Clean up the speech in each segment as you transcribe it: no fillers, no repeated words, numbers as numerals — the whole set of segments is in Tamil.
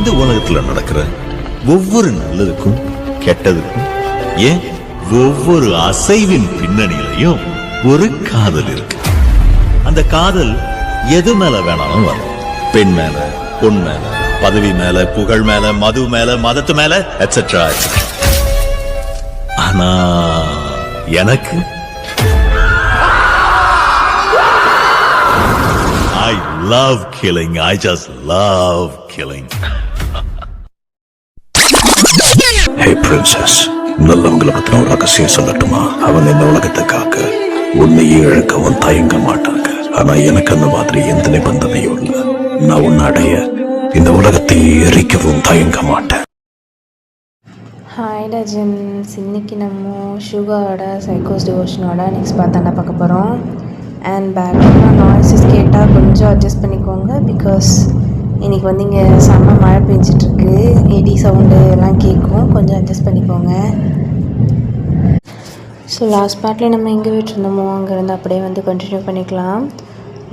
இந்த உலகத்துல நடக்கிற ஒவ்வொரு நல்லதுக்கும் கெட்டதுக்கும் ஏன் ஒவ்வொரு அசைவின் பின்னணியிலையும் ஒரு காதல் இருக்கு. அந்த காதல் எது மேல வேணாலும் வரும். பெண் மேல, பொன் மேல, பதவி மேல, புகழ் மேல, மது மேல, மதத்து மேல, எட்ஸெட்ரா. ஆனா எனக்கு I love killing. I just love killing. Hey princess, நல்லவங்களை பத்தின ஒரு ரகசியம் சொல்லட்டுமா? அவன் இந்த உலகத்தை காக்க உன்னையே இழக்கவும் தயங்க மாட்டாங்க. ஆனா எனக்கு அந்த மாதிரி எந்த நிபந்தனையும் இல்லை. நான் உன்னை அடைய இந்த உலகத்தை எரிக்கவும் தயங்க மாட்டேன். ஹாய் ரஜன்ஸ், இன்னைக்கு நம்ம ஷுகாவோட சைக்கோஸ் டிவோஷனோட நெக்ஸ்ட் பார்த்தாண்டா பார்க்க போகிறோம். அண்ட் பேக்ரவுண்ட் நாய்ஸஸ் கேட்டால் கொஞ்சம் அட்ஜஸ்ட் பண்ணிக்கோங்க. பிகாஸ் இன்றைக்கி வந்து இங்கே செம்ம மழை பெஞ்சிட்ருக்கு, எடி சவுண்டு எல்லாம் கேட்கும். கொஞ்சம் அட்ஜஸ்ட் பண்ணிக்கோங்க. ஸோ லாஸ்ட் பார்ட்டில் நம்ம எங்கே விட்டுருந்தோமோ அங்கேருந்து அப்படியே வந்து கண்டினியூ பண்ணிக்கலாம்.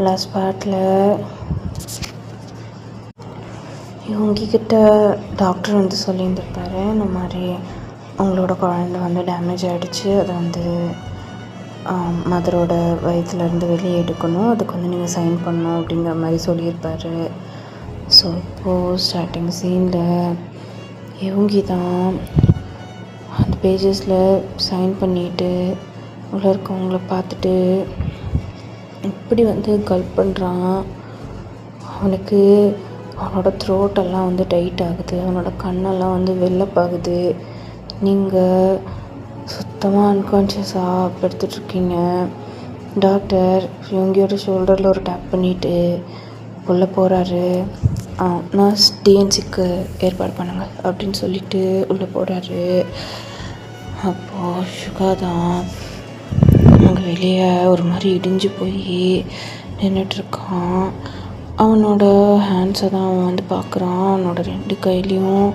லாஸ்ட் பார்ட்டில் இவங்கக்கிட்ட டாக்டர் வந்து சொல்லியிருந்திருப்பாரு, இந்த மாதிரி உங்களோட குழந்தை வந்து டேமேஜ் ஆகிடுச்சு, அதை வந்து மதரோட வயிற்றுலேருந்து வெளியே எடுக்கணும், அதுக்கு வந்து நீங்கள் சைன் பண்ணணும் அப்படிங்கிற மாதிரி சொல்லியிருப்பாரு. ஸோ இப்போது ஸ்டார்டிங் சீனில் இவங்கி தான் அந்த பேஜஸில் சைன் பண்ணிவிட்டு உள்ள இருக்கவங்கள பார்த்துட்டு இப்படி வந்து கல்ப் பண்ணுறான். அவனுக்கு அவனோட த்ரோட்டெல்லாம் வந்து டைட் ஆகுது, அவனோட கண்ணெல்லாம் வந்து வெள்ளப்பாகுது. நீங்கள் சுத்தமாக அன்கான்ஷியஸாக படுத்துட்ருக்கீங்க. டாக்டர் இவங்கியோட ஷோல்டரில் ஒரு டேப் பண்ணிவிட்டு உள்ளே போகிறாரு. நர்ஸ் டிஎன்சிக்கு ஏற்பாடு பண்ணுங்க அப்படின்னு சொல்லிட்டு உள்ளே போகிறாரு. அப்போது ஷுகா தான் அங்கே வெளியே ஒரு மாதிரி இடிஞ்சு போய் நின்றுட்டுருக்கான். அவனோட ஹேண்ட்ஸை தான் அவன் வந்து பார்க்குறான். அவனோட 2 கையிலையும்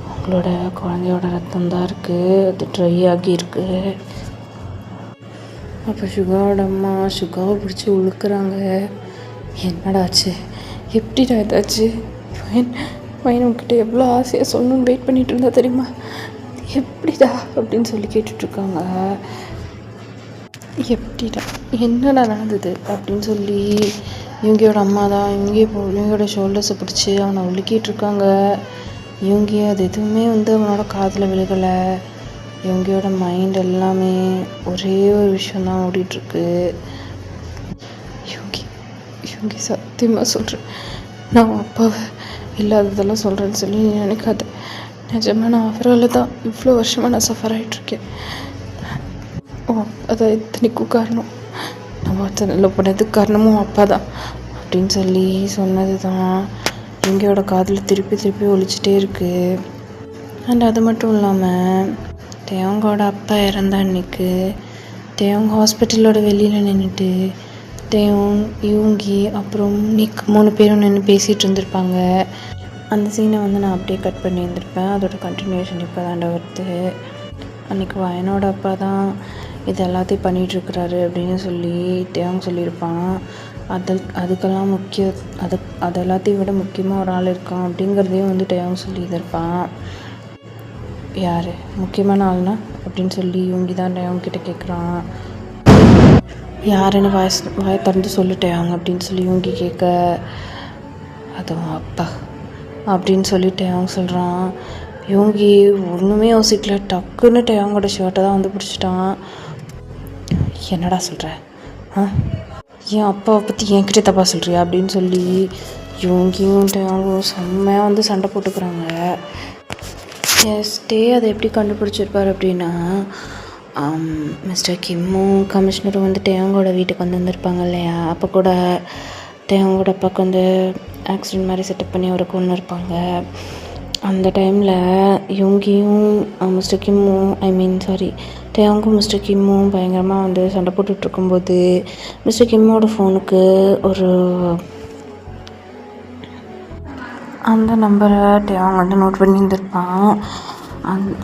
அவங்களோட குழந்தையோட ரத்தம் தான் இருக்குது, அது ட்ரை ஆகியிருக்கு. அப்போ ஷுகாவோட அம்மா ஷுகாவை பிடிச்சி உழுக்குறாங்க. என்னடாச்சு, எப்படிடா ஏதாச்சு? பையன் உங்ககிட்ட எவ்வளோ ஆசையாக சொல்லணும்னு வெயிட் பண்ணிகிட்டு இருந்தா தெரியுமா, எப்படிடா அப்படின்னு சொல்லி கேட்டுட்ருக்காங்க. எப்படிடா, என்னடா நடந்தது அப்படின்னு சொல்லி இவங்கியோட அம்மா தான் இவங்கியோட ஷோல்டர்ஸை பிடிச்சி அவனை உலுக்கிட்டுருக்காங்க. இவங்க அது எதுவுமே வந்து அவனோட காதில் விழுகலை. இவங்கியோட மைண்ட் எல்லாமே ஒரே ஒரு விஷயந்தான் ஓடிட்டுருக்கு. இவங்க சத்தியமாக சொல்கிறேன், நான் அப்பாவை இல்லாததெல்லாம் சொல்கிறேன்னு சொல்லி நீ நினைக்காத. நிஜமாக நான் அவரால் தான் இவ்வளோ வருஷமாக நான் சஃபர் ஆகிட்ருக்கேன். அதான் இத்தனைக்கும் காரணம், நம்ம அத்தனை பண்ணதுக்கு காரணமும் அப்பா தான் அப்படின்னு சொல்லி சொன்னது தான் இவங்களோட காதில் திருப்பி ஒழிச்சிட்டே இருக்குது. அண்ட் அது மட்டும் இல்லாமல் தேவங்கோட அப்பா இறந்த அன்னைக்கு தேவங்க ஹாஸ்பிட்டலோட வெளியில் நின்றுட்டு தேவம் இவங்கி அப்புறம் நிக் 3 பேரும் நின்று பேசிகிட்டு இருந்திருப்பாங்க. அந்த சீனை வந்து நான் அப்படியே கட் பண்ணி இருந்திருப்பேன். அதோட கண்டினியூஷன் இப்போ தாண்டா வருது. அன்றைக்கி வயனோட அப்பா தான் இது எல்லாத்தையும் பண்ணிகிட்ருக்குறாரு அப்படின்னு சொல்லி தேவங்க சொல்லியிருப்பான். அதுக்கெல்லாம் அது எல்லாத்தையும் விட முக்கியமாக ஒரு ஆள் இருக்கான் அப்படிங்கிறதையும் வந்து தேவங்க சொல்லியிருப்பான். யார் முக்கியமான ஆள்னா அப்படின்னு சொல்லி இவங்க தான் தேவங்கிட்ட கேட்குறான். யாருன்னு வாயை திறந்து சொல்லிட்டேன் அப்படின்னு சொல்லி இவங்க கேட்க, அதுவும் அப்பா அப்படின்னு சொல்லிட்டு அவங்க சொல்கிறான். இவங்க ஒன்றுமே யோசிக்கல, டக்குன்னு அவங்களோட ஷர்ட்டை தான் வந்து பிடிச்சிட்டான். என்னடா சொல்கிற, என் அப்பாவை பற்றி என்கிட்ட தப்பா சொல்கிறியா அப்படின்னு சொல்லி இவங்கியும் அவங்க செம்மையாக வந்து சண்டை போட்டுக்கிறாங்க. ஸ்டே அதை எப்படி கண்டுபிடிச்சிருப்பார் அப்படின்னா, மிஸ்டர் கிம்மும் கமிஷனரும் வந்துட்டு அவங்களோட வீட்டுக்கு வந்து வந்திருப்பாங்க இல்லையா, அப்போ கூட அவங்களோட அப்பாவுக்கு வந்து ஆக்சிடென்ட் மாதிரி செட்டப் பண்ணி அவரை கொண்டு இருப்பாங்க. அந்த டைமில் இவங்கியும் மிஸ்டர் கிம்மும் தேவங்கும் மிஸ்டர் கிம்மும் பயங்கரமாக வந்து சண்டை போட்டுட்ருக்கும்போது மிஸ்டர் கிம்மோட ஃபோனுக்கு அந்த நம்பரை தேவங்க வந்து நோட் பண்ணி இருந்திருப்பான்.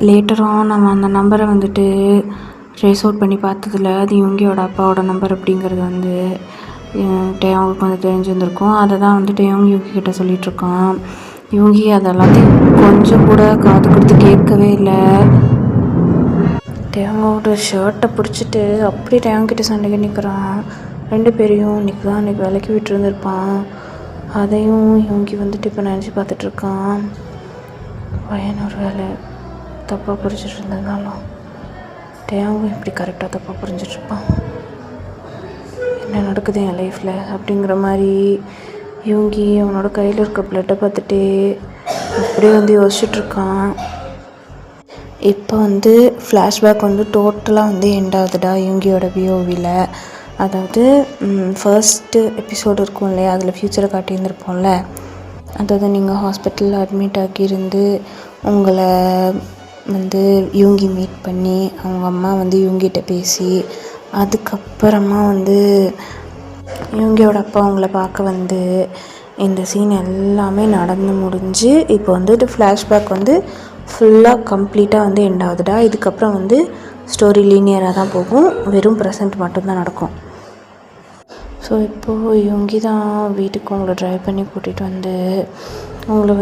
லேட்டராக நம்ம அந்த நம்பரை வந்துட்டு ட்ரேஸ் அவுட் பண்ணி பார்த்ததில் அது இவங்கியோட அப்பாவோட நம்பர் அப்படிங்கிறது வந்து டேவங்களுக்கு வந்து தெரிஞ்சிருந்திருக்கும். அதை தான் வந்துட்டு இவங்க கிட்ட சொல்லிகிட்ருக்கான். யோகி அதெல்லாத்தையும் கொஞ்சம் கூட காது கொடுத்து கேட்கவே இல்லை. டேங்கோட ஷர்ட்டை பிடிச்சிட்டு அப்படியே டேங்கிட்ட சண்டைக்கு நிற்கிறான். 2 பேரையும் இன்னைக்கு தான் அன்றைக்கி விலைக்கு விட்டுருந்துருப்பான். அதையும் யோகி வந்துட்டு இப்போ நினச்சி பார்த்துட்ருக்கான். பையன் ஒரு வேலை தப்பாக புரிஞ்சிட்டு இருந்ததுனாலும் டேங்கும் இப்படி கரெக்டாக தப்பாக புரிஞ்சிட்ருப்பான். என்ன நடக்குது என் லைஃப்பில் அப்படிங்கிற மாதிரி யோகி அவனோட கையில் இருக்க பிளட்டை பார்த்துட்டு அப்படியே யோசிச்சுட்ருக்கான். இப்போ ஃப்ளாஷ்பேக் டோட்டலாக எண்ட் ஆகுதுடா யோகியோட பிஓவியில். அதாவது ஃபர்ஸ்ட்டு எபிசோடு இருக்கும் இல்லையா, அதில் ஃப்யூச்சரை காட்டியிருந்துருப்போம்ல. அதாவது நீங்கள் ஹாஸ்பிட்டலில் அட்மிட் ஆகியிருந்து உங்களை யோகி மீட் பண்ணி அவங்க அம்மா யோகிட்ட பேசி அதுக்கப்புறமா யோகியோட அப்பா அவங்கள பார்க்க இந்த சீன் எல்லாமே நடந்து முடிஞ்சு இப்போ ஃப்ளாஷ்பேக் ஃபுல்லாக கம்ப்ளீட்டாக எண்ட் ஆகுதுடா. இதுக்கப்புறம் ஸ்டோரி லீனியராக தான் போகும், வெறும் ப்ரெசண்ட் மட்டும்தான் நடக்கும். ஸோ இப்போது யோகி தான் வீட்டுக்கு அவங்கள ட்ரைவ் பண்ணி கூட்டிகிட்டு அவங்கள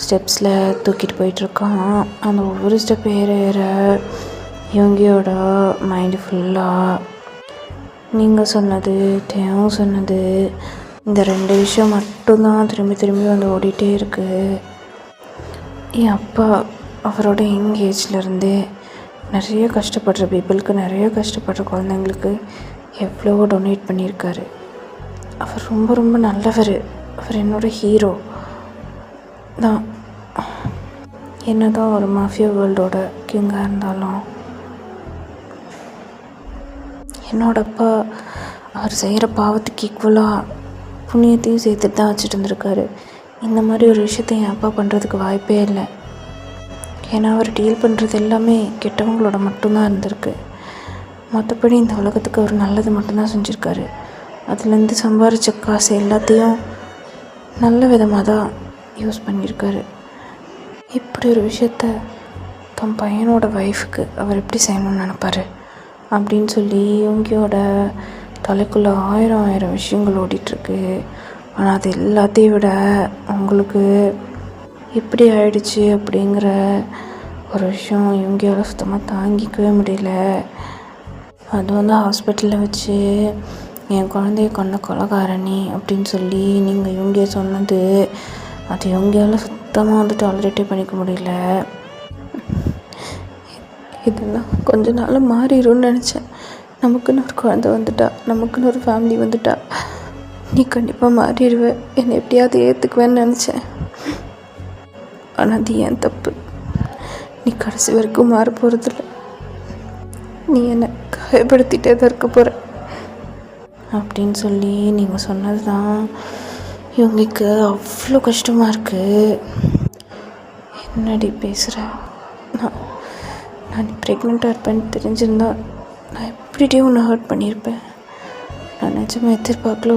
ஸ்டெப்ஸில் தூக்கிட்டு போயிட்டுருக்கான். அந்த ஒவ்வொரு ஸ்டெப் ஏற யோகியோட மைண்டு ஃபுல்லாக நீங்கள் சொன்னது டேவும் சொன்னது இந்த 2 விஷயம் மட்டும்தான் திரும்பி ஓடிட்டே இருக்குது. என் அப்பா அவரோட யங் ஏஜ்லேருந்தே நிறைய கஷ்டப்படுற பீப்புளுக்கு, நிறைய கஷ்டப்படுற குழந்தைங்களுக்கு எவ்வளவோ டொனேட் பண்ணியிருக்காரு. அவர் ரொம்ப நல்லவர். அவர் என்னோட ஹீரோ தான். என்ன தான் ஒரு மாஃபியா வேர்ல்டோட கிங்காக இருந்தாலும் என்னோட அப்பா அவர் செய்கிற பாவத்துக்கு ஈக்குவலாக புண்ணியத்தையும் சேர்த்துட்டு தான் வச்சுட்டு இருந்திருக்காரு. இந்த மாதிரி ஒரு விஷயத்தை என் அப்பா பண்ணுறதுக்கு வாய்ப்பே இல்லை. ஏன்னா அவர் டீல் பண்ணுறது எல்லாமே கெட்டவங்களோட மட்டும்தான் இருந்திருக்கு. மற்றபடி இந்த உலகத்துக்கு அவர் நல்லது மட்டும்தான் செஞ்சுருக்காரு. அதுலேருந்து சம்பாரித்த காசு எல்லாத்தையும் நல்ல விதமாக தான் யூஸ் பண்ணியிருக்காரு. இப்படி ஒரு விஷயத்த தன் பையனோட ஒய்ஃபுக்கு அவர் எப்படி செய்யணும்னு நினைப்பார் அப்படின்னு சொல்லி யோகியோட தலைக்குள்ளே ஆயிரம் விஷயங்கள் ஓடிட்டுருக்கு. ஆனால் அது எல்லாத்தையும் விட அவங்களுக்கு இப்படி ஆயிடுச்சு அப்படிங்கிற ஒரு விஷயம் யோகியால் சுத்தமாக தாங்கிக்கவே முடியல. அது ஹாஸ்பிட்டலில் வச்சு என் குழந்தைய கொண்ட கொலைகாரணி அப்படின்னு சொல்லி நீங்கள் யோகியை சொன்னது, அது யோகியால் சுத்தமாக டாலரேட்டே பண்ணிக்க முடியல. இதெல்லாம் கொஞ்ச நாள் மாறிடும்னு நினச்சேன். நமக்குன்னு ஒரு குழந்தை வந்துட்டா, நமக்குன்னு ஒரு ஃபேமிலி வந்துட்டா நீ கண்டிப்பாக மாறிடுவ, என்னை எப்படியாவது ஏற்றுக்குவேன்னு நினச்சேன். ஆனால் அது ஏன் தப்பு. நீ கடைசி வரைக்கும் மாற போகிறதில்ல. நீ என்னை காயப்படுத்திட்டே தான் இருக்க போகிற அப்படின்னு சொல்லி நீங்கள் சொன்னது தான் யோகிக்கு அவ்வளோ கஷ்டமாக இருக்குது. என்னடி பேசுகிற? நான் ப்ரெக்னெண்ட்டாக இருப்பேன்னு தெரிஞ்சிருந்தா நான் எப்படியே உன்னை ஹர்ட் பண்ணியிருப்பேன். நான் நிஜமாக எதிர்பார்க்கல.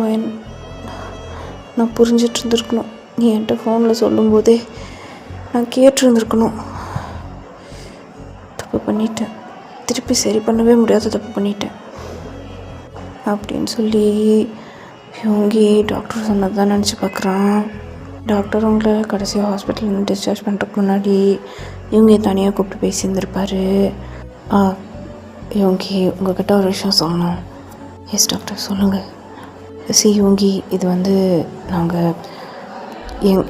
நான் புரிஞ்சிட்டு இருந்திருக்கணும். நீ என்கிட்ட ஃபோனில் சொல்லும்போதே நான் கேட்டுருந்துருக்கணும். தப்பு பண்ணிட்டேன், திருப்பி சரி பண்ணவே முடியாத தப்பு பண்ணிட்டேன் அப்படின்னு சொல்லி யோகி டாக்டர் சொன்னது தான் நினச்சி பார்க்குறான். டாக்டர் உங்களை கடைசியாக ஹாஸ்பிட்டலில் டிஸ்சார்ஜ் பண்ணுறதுக்கு முன்னாடி யோகியை தனியாக கூப்பிட்டு பேசியிருந்திருப்பார். யோகி உங்கள்கிட்ட ஒரு விஷயம் சொல்லணும். எஸ் டாக்டர் சொல்லுங்கள். யோகி, இது நாங்கள்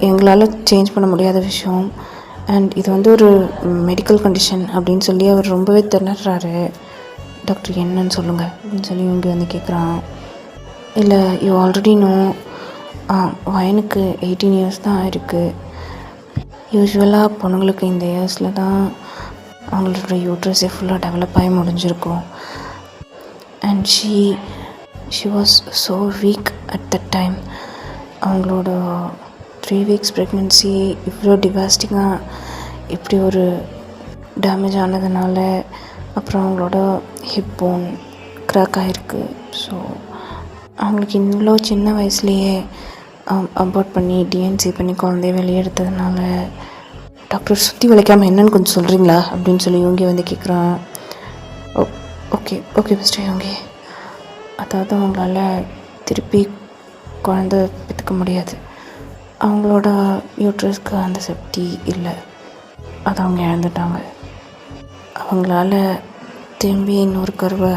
எங்களால் சேஞ்ச் பண்ண முடியாத விஷயம். அண்ட் இது ஒரு மெடிக்கல் கண்டிஷன் அப்படின்னு சொல்லி அவர் ரொம்பவே திணறாரு. டாக்டர் என்னன்னு சொல்லுங்கள் அப்படின்னு சொல்லி யோகி கேட்குறான். இல்லை, யூ ஆல்ரெடி நோ, வயனுக்கு 18 இயர்ஸ் தான் ஆயிருக்கு. யூஸ்வலாக பொண்ணுங்களுக்கு இந்த இயர்ஸில் தான் அவங்களோட யூட்ரஸே ஃபுல்லாக டெவலப் ஆகி முடிஞ்சிருக்கும். And she was so week at that time. அவங்களோட 3 வீக்ஸ் ப்ரெக்னென்சி இவ்வளோ டிவாஸ்டிங்காக இப்படி ஒரு டேமேஜ் ஆனதுனால அப்புறம் அவங்களோட ஹிப் போன் க்ராக் ஆகிருக்கு. ஸோ அவங்களுக்கு இவ்வளோ சின்ன வயசுலேயே அபார்ட் பண்ணி டிஎன்சி பண்ணி குழந்தைய வெளியே எடுத்ததுனால டாக்டர் சுற்றி வளைக்காமல் என்னன்னு கொஞ்சம் சொல்கிறீங்களா அப்படின்னு சொல்லி யோகி கேட்குறான். ஓகே மிஸ்டர் யோகி, அதாவது அவங்களால திருப்பி குழந்தை பெற்றுக்க முடியாது. அவங்களோட யூட்ரஸ்க்கு அந்த சேஃப்டி இல்லை, அதை அவங்க இழந்துட்டாங்க. அவங்களால திரும்பி இன்னொரு கருவை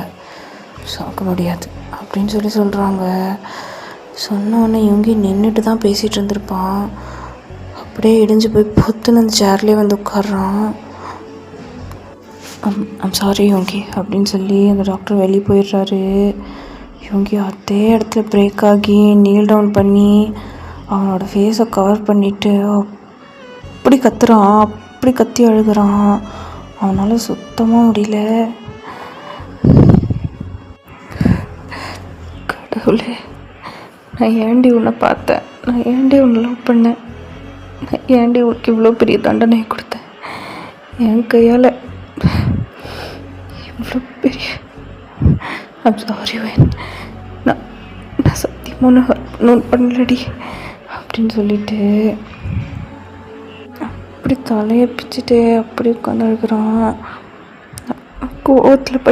சுமக்க முடியாது அப்படின்னு சொல்கிறாங்க. சொன்னோன்னே இவங்க நின்றுட்டு தான் பேசிகிட்டு இருந்திருப்பான். அப்படியே இடிஞ்சு போய் பொத்துன்னு அந்த சேர்லேயே வந்து உட்காடுறான். ஐம் சாரி யோங்கி அப்படின்னு சொல்லி அந்த டாக்டர் வெளியே போயிடுறாரு. யோங்கி அதே இடத்துல பிரேக் ஆகி நீல் டவுன் பண்ணி அவனோட ஃபேஸை கவர் பண்ணிவிட்டு அப்படி கத்துறான், அப்படி கத்தி அழுகிறான். அவனால் சுத்தமாக முடியல. கடவுளே, நான் ஏண்டி உன்னை பார்த்தேன், நான் ஏண்டி உன்னை லவ் பண்ணேன், நான் ஏண்டி உனக்கு இவ்வளோ பெரிய தண்டனை கொடுத்தேன், என் கையால் இவ்வளோ பெரிய ஐம் சாரி வேன், நான் சத்தியமாக நோட் பண்ணலடி அப்படின்னு சொல்லிட்டு அப்படி தலையை பிச்சுட்டு அப்படி உட்காந்து அழுகிறான். கோவத்தில்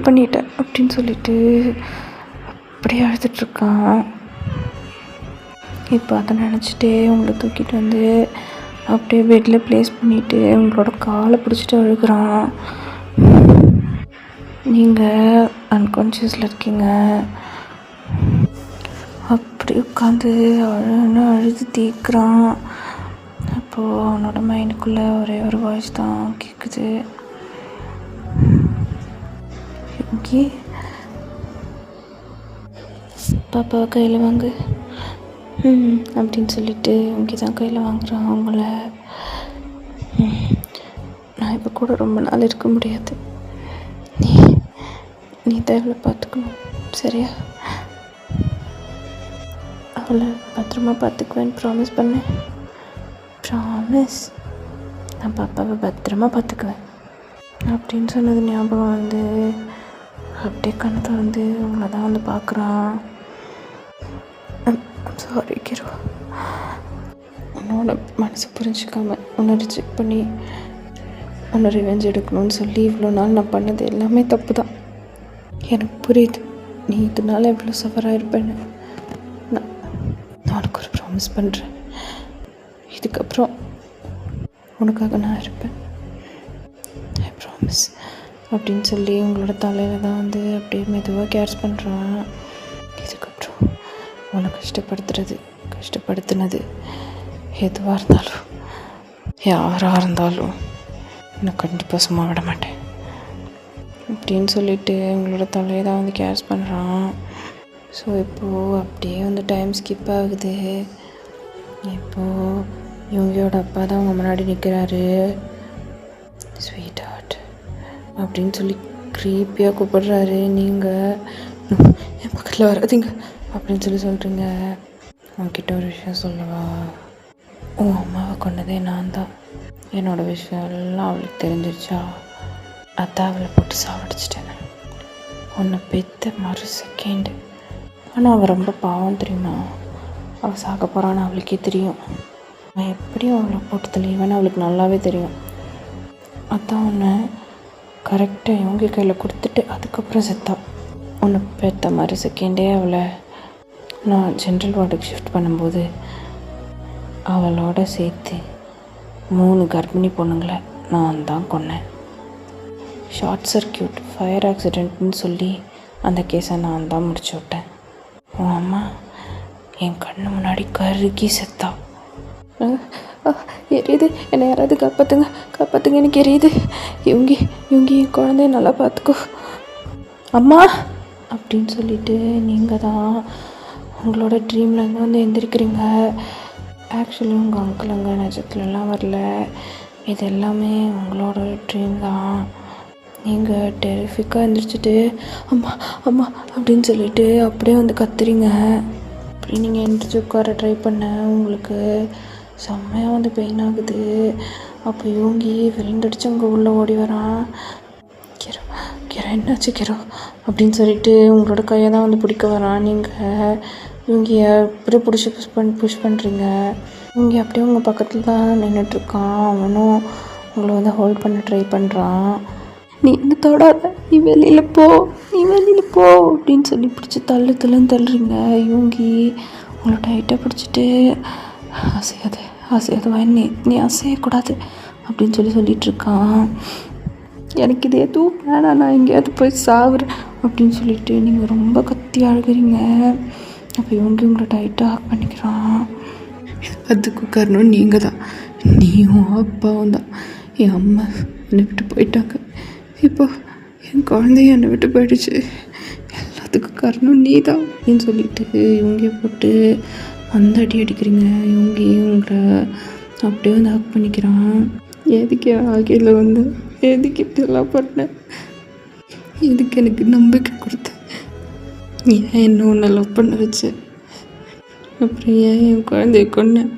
பண்ணிட்டேன் அப்படின்னு சொல்லிட்டு அப்படியே அழுதுட்ருக்கான். இப்போ அதை நினச்சிட்டே உங்களை தூக்கிட்டு வந்து அப்படியே பெட்டில் ப்ளேஸ் பண்ணிவிட்டு உங்களோட காலை பிடிச்சிட்டு அழுகிறான். நீங்கள் அன்கான்ஷியஸில் இருக்கீங்க. அப்படி உட்காந்து அழுது தீர்க்குறான். அப்போது அவனோட மைண்டுக்குள்ளே ஒரே ஒரு வாய்ஸ் தான் கேட்குது, யோங்கி பாப்பா கையில் வாங்கு அப்படின்னு சொல்லிட்டு யோங்கி தான் கையில் வாங்குறான் அவங்கள. நான் இப்போ கூட ரொம்ப நாள் இருக்க முடியாது, நீ தான் இவளை பார்த்துக்கணும், சரியா? அவளை பத்திரமா பார்த்துக்குவேன்னு ப்ராமிஸ் பண்ணேன். ப்ராமிஸ், நான் பாப்பாவை பத்திரமா பார்த்துக்குவேன் அப்படின்னு சொன்னது ஞாபகம் வந்து அப்படியே கண்ணத்தை வந்து உங்களை தான் வந்து பார்க்குறான். சாரி கிரு, உன்னோட மனசை புரிஞ்சிக்காம உன்னை ரிஜெக்ட் பண்ணி உன்னை ரிவெஞ்ச் எடுக்கணும்னு சொல்லி இவ்வளோ நாள் நான் பண்ணது எல்லாமே தப்பு தான். எனக்கு புரியுது நீ இதனால எவ்வளோ சஃபராக இருப்பேன்னு. நான் உனக்கு ஒரு ப்ராமிஸ் பண்ணுறேன், இதுக்கப்புறம் உனக்காக நான் இருப்பேன், ஐ ப்ராமிஸ் அப்படின்னு சொல்லி உங்களோட தலையில் தான் வந்து அப்படியே மெதுவாக கேர்ஸ் பண்ணுறான். இதுக்கப்புறம் உன்னை கஷ்டப்படுத்தினது எதுவாக இருந்தாலும் யாராக இருந்தாலும் நான் கண்டிப்பாக சும்மா விட மாட்டேன் அப்படின்னு சொல்லிட்டு உங்களோட தலையை தான் வந்து கேர்ஸ் பண்ணுறான். ஸோ இப்போது அப்படியே வந்து டைம் ஸ்கிப் ஆகுது. இப்போது இவங்களோட அப்பா தான் அவங்க முன்னாடி நிற்கிறாரு. ஸ்வீட் ஹார்ட் அப்படின்னு சொல்லி க்ரீப்பியாக கூப்பிடுறாரு. நீங்கள் என் பக்கத்தில் வராதீங்க அப்படின்னு சொல்லி சொல்கிறீங்க. உன்கிட்ட ஒரு விஷயம் சொல்லவா? உன் அம்மாவை கொண்டதே நான் தான். என்னோடய விஷயம் எல்லாம் அவளுக்கு தெரிஞ்சிருச்சா? அதான் அவளை போட்டு சாவடிச்சிட்டேன். உன்னை பெற்ற மறு செகண்டு. ஆனால் அவள் ரொம்ப பாவம் தெரியுமா? அவள் சாக்க போகிறான்னு அவளுக்கே தெரியும். நான் எப்படியும் அவளை போட்டு தெளிவேன்னு அவளுக்கு நல்லாவே தெரியும். அதான் உன்னை கரெக்டாக இவங்க கையில் கொடுத்துட்டு அதுக்கப்புறம் செத்தா. உன்னை பெற்ற மறு செகண்டே அவளை நான் ஜென்ரல் வார்டுக்கு ஷிஃப்ட் பண்ணும்போது அவளோட சேர்த்து 3 கர்ப்பிணி பொண்ணுங்களை நான் தான் கொன்னேன். ஷார்ட் சர்க்கியூட் ஃபயர் ஆக்சிடெண்ட்னு சொல்லி அந்த கேஸை நான் தான் முடிச்சு விட்டேன். உன் அம்மா என் கண்ணு முன்னாடி கருகி செத்தா. எரியுது, என்னை யாராவது காப்பாற்றுங்க, எனக்கு எரியுது. இவங்க என் குழந்தைய நல்லா பார்த்துக்கோ அம்மா அப்படின்னு சொல்லிட்டு நீங்கள் தான் உங்களோட ட்ரீம்லேருந்து வந்து எந்திரிக்கிறீங்க. ஆக்சுவலி உங்கள் அங்கிள் அங்கே நிஜத்துலலாம் வரல, இது எல்லாமே உங்களோட ட்ரீம் தான். நீங்கள் டெரிஃபிக்காக எழுந்திரிச்சிட்டு அம்மா அப்படின்னு சொல்லிட்டு அப்படியே வந்து கத்துறீங்க. அப்படி நீங்கள் எழுந்திரிச்சு உட்கார ட்ரை பண்ண உங்களுக்கு செம்மையாக வந்து பெயின் ஆகுது. அப்போ யோங்கி விழுந்தடிச்சு அங்கே உள்ளே ஓடி வரான். கிரோ என்னாச்சு கிரோ அப்படின்னு சொல்லிட்டு உங்களோட கையை தான் வந்து பிடிக்க வரான். நீங்கள் இவங்க அப்படியே பிடிச்சி புஷ் பண்ணுறீங்க. இவங்க அப்படியே உங்கள் பக்கத்தில் தான் நின்றுட்டுருக்கான். அவனும் உங்களை வந்து ஹோல்ட் பண்ண ட்ரை பண்ணுறான். நீ என்ன தொடாத, நீ வெளியில் போ அப்படின்னு சொல்லி பிடிச்சி தள்ளுறீங்க. இவங்கி உங்களை டைட்டாக பிடிச்சிட்டு அசையாத அசையாத நீ அசையக்கூடாது அப்படின்னு சொல்லிட்டு இருக்கான். எனக்கு இது எதுவும் வேணாம், நான் எங்கேயாவது போய் சாகுறேன் அப்படின்னு சொல்லிட்டு நீங்கள் ரொம்ப கத்தி அழுகிறீங்க. அப்போ உங்களை டைட்டாக ஹக் பண்ணிக்கிறான். அதுக்கு காரணம் நீங்கள் தான், நீயும் அப்பாவும் தான். என் அம்மா என்னை விட்டு போயிட்டாங்க, இப்போ என் குழந்தைய என்னை விட்டு போயிடுச்சு, எல்லாத்துக்கும் காரணம் நீ தான் அப்படின்னு சொல்லிட்டு இவங்க போட்டு அந்த அடி அடிக்கிறீங்க. உங்களை அப்படியே வந்து ஹக் பண்ணிக்கிறான். எதுக்கு வாழ்க்கையில் வந்து எதுக்கு இப்படியெல்லாம் பண்ணேன், எதுக்கு எனக்கு நம்பிக்கை கொடுத்த, ஏன் என்ன ஒன்று லவ் பண்ண வச்ச, அப்புறம் ஏன் என் குழந்தைய கொன்னேன்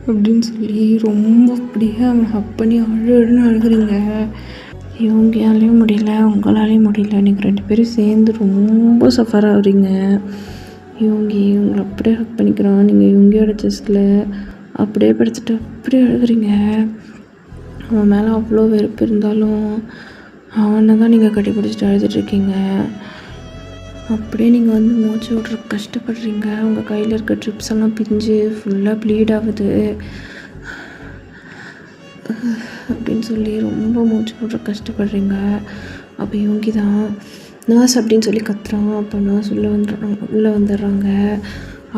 அப்படின்னு சொல்லி ரொம்ப அப்படியே அவங்க ஹக் பண்ணி அழுன்னு அழுகிறீங்க. இவங்களாலையும் முடியல, உங்களாலையும் முடியல, நீங்கள் 2 பேரும் சேர்ந்து ரொம்ப சஃபர் ஆகுறீங்க. இவங்களை அப்படியே ஹக் பண்ணிக்கிறான். நீங்கள் இவங்களோட செஸ்டில் அப்படியே படுத்துட்டு அப்படியே அழுகிறீங்க. அவன் மேலே அவ்வளோ வெறுப்பு இருந்தாலும் அவனை தான் நீங்கள் கட்டி பிடிச்சிட்டு அழுதுட்ருக்கீங்க. அப்படியே நீங்கள் வந்து மூச்சு விட்ற கஷ்டப்படுறீங்க. உங்கள் கையில் இருக்க ட்ரிப்ஸ் எல்லாம் பிஞ்சு ஃபுல்லாக ப்ளீட் ஆகுது அப்படின்னு சொல்லி ரொம்ப மூச்சு விட்ற கஷ்டப்படுறீங்க. அப்போ இவங்க தான் நர்ஸ் அப்படின்னு சொல்லி கத்துறான். அப்போ நர்ஸ் உள்ளே வந்துடுறாங்க.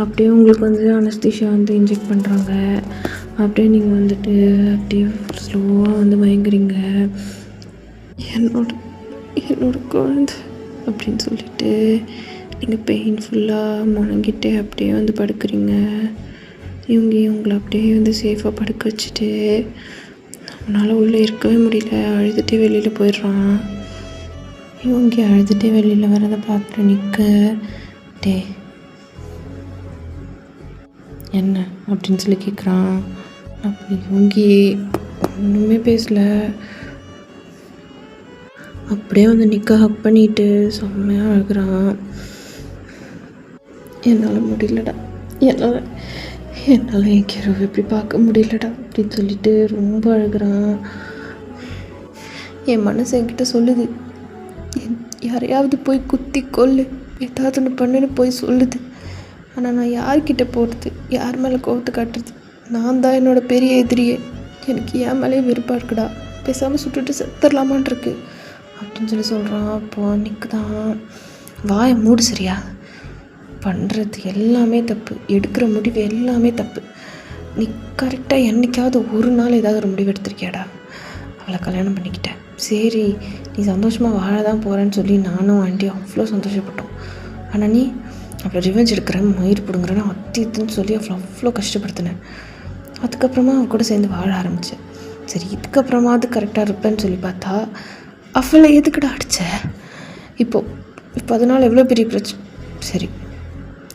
அப்படியே உங்களுக்கு வந்து அனஸ்தீஷியா வந்து இன்ஜெக்ட் பண்ணுறாங்க. அப்படியே நீங்கள் வந்துட்டு அப்படியே ஸ்லோவாக வந்து மயங்குறீங்க. என்னோட குழந்தை அப்படின்னு சொல்லிட்டு நீங்கள் பெயின்ஃபுல்லாக முணங்கிட்டே அப்படியே வந்து படுக்கிறீங்க. இவங்களை அப்படியே வந்து சேஃபாக படுக்க வச்சுட்டு அவனால் உள்ளே இருக்கவே முடியல, அழுதுகிட்டே வெளியில் போயிடுறான். இவங்க அழுதுகிட்டே வெளியில் வரதை பார்த்துட்டு நிற்க, டே என்ன அப்படின்னு சொல்லி கேட்குறான். அப்படி இவங்க ஒன்றுமே பேசல, அப்படியே வந்து நிற்க ஹக் பண்ணிட்டு செம்மையாக அழுகிறான். என்னால் முடியலடா, என்னால் என் கிரவை எப்படி பார்க்க முடியலடா அப்படின்னு சொல்லிட்டு ரொம்ப அழுகிறான். என் மனசு என்கிட்ட சொல்லுது, யாரையாவது போய் குத்தி கொல்லு, ஏதாவது ஒன்று பண்ணுன்னு போய் சொல்லுது. ஆனால் நான் யார்கிட்ட போகிறது, யார் மேலே கோவத்தை காட்டுறது? நான் தான் என்னோடய பெரிய எதிரியே. எனக்கு என் மேலே வெறுப்பாக இருக்குடா, பேசாமல் சுட்டுட்டு செத்துடலாமான் இருக்கு அப்படின்னு சொல்லி சொல்கிறான். அப்போ அன்னைக்கு தான் வாயை மூடு சரியா, பண்ணுறது எல்லாமே தப்பு, எடுக்கிற முடிவு எல்லாமே தப்பு. நீ கரெக்டாக என்றைக்காவது ஒரு நாள் ஏதாவது ஒரு முடிவு எடுத்திருக்கியாடா? அவளை கல்யாணம் பண்ணிக்கிட்டேன், சரி நீ சந்தோஷமாக வாழ தான் போகிறேன்னு சொல்லி நானும் ஆண்டியும் அவ்வளோ சந்தோஷப்பட்டோம். ஆனால் நீ அவ்வளோ ரிவெஞ்ச் எடுக்கிறேன், மயிர் பிடுங்குறேன்னு அத்தின்னு சொல்லி அவ்வளோ கஷ்டப்படுத்தினேன். அதுக்கப்புறமா அவள் கூட சேர்ந்து வாழ ஆரம்பித்தேன். சரி இதுக்கப்புறமா அது கரெக்டாக இருப்பேன்னு சொல்லி பார்த்தா அவளை எதுக்கிட்ட அடித்த? இப்போ அதனால் எவ்வளோ பெரிய பிரச்சனை. சரி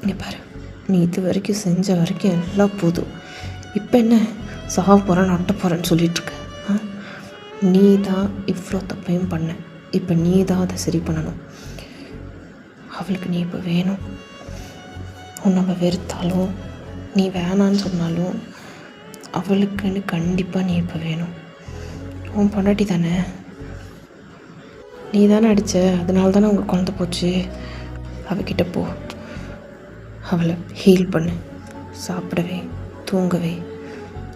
நீ பாரு, நீ இது வரைக்கும் செஞ்ச வரைக்கும் எல்லாம் போதும். இப்போ என்ன சாக போகிறேன்னு அட்ட போகிறேன்னு சொல்லிகிட்ருக்க? நீ தான் இவ்வளோ தப்பையும் பண்ண, இப்போ நீ தான் அதை சரி பண்ணணும். அவளுக்கு நீ இப்போ வேணும். உன்னை வெறுத்தாலும் நீ வேணான்னு சொன்னாலும் அவளுக்குன்னு கண்டிப்பாக நீ இப்போ வேணும். உன் பொண்டாட்டி தானே, நீ தானே அடித்த, அதனால தானே உங்கள் குழந்தை போச்சு. அவகிட்ட போ, அவளை ஹீல் பண்ணு, சாப்பிடவே தூங்கவே,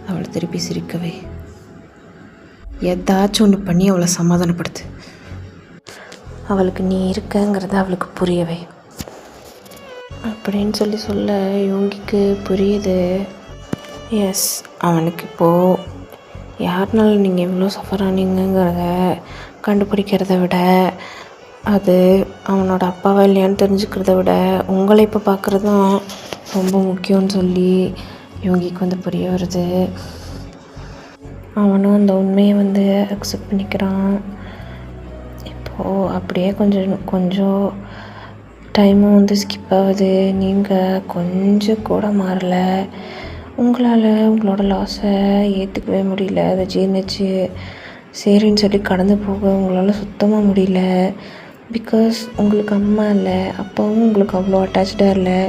அவளை திருப்பி சிரிக்கவே, ஏதாச்சும் ஒன்று பண்ணி அவளை சமாதானப்படுத்து. அவளுக்கு நீ இருக்கங்கிறத அவளுக்கு புரியவே அப்படின்னு சொல்ல யோகிக்கு புரியுது. எஸ், அவனுக்கு இப்போது யாருனால நீங்கள் எவ்வளோ சஃபர் ஆனீங்கிறத கண்டுபிடிக்கிறத விட, அது அவனோட அப்பாவா இல்லையான்னு தெரிஞ்சுக்கிறத விட உங்களை இப்போ பார்க்குறது தான் ரொம்ப முக்கியம்னு சொல்லி யோகிக்கு வந்து புரிய வருது. அவனும் அந்த உண்மையை வந்து அக்செப்ட் பண்ணிக்கிறான். இப்போது அப்படியே கொஞ்சம் டைமும் வந்து ஸ்கிப் ஆகுது. நீங்கள் கொஞ்சம் கூட மாறலை. உங்களால் உங்களோட லாஸை ஏற்றுக்கவே முடியல, அதை ஜீர்ணிச்சு சரின்னு சொல்லி கடந்து போக உங்களால் சுத்தமாக முடியல. பிகாஸ் உங்களுக்கு அம்மா இல்லை, அப்பாவும் உங்களுக்கு அவ்வளோ அட்டாச்சாக இல்லை.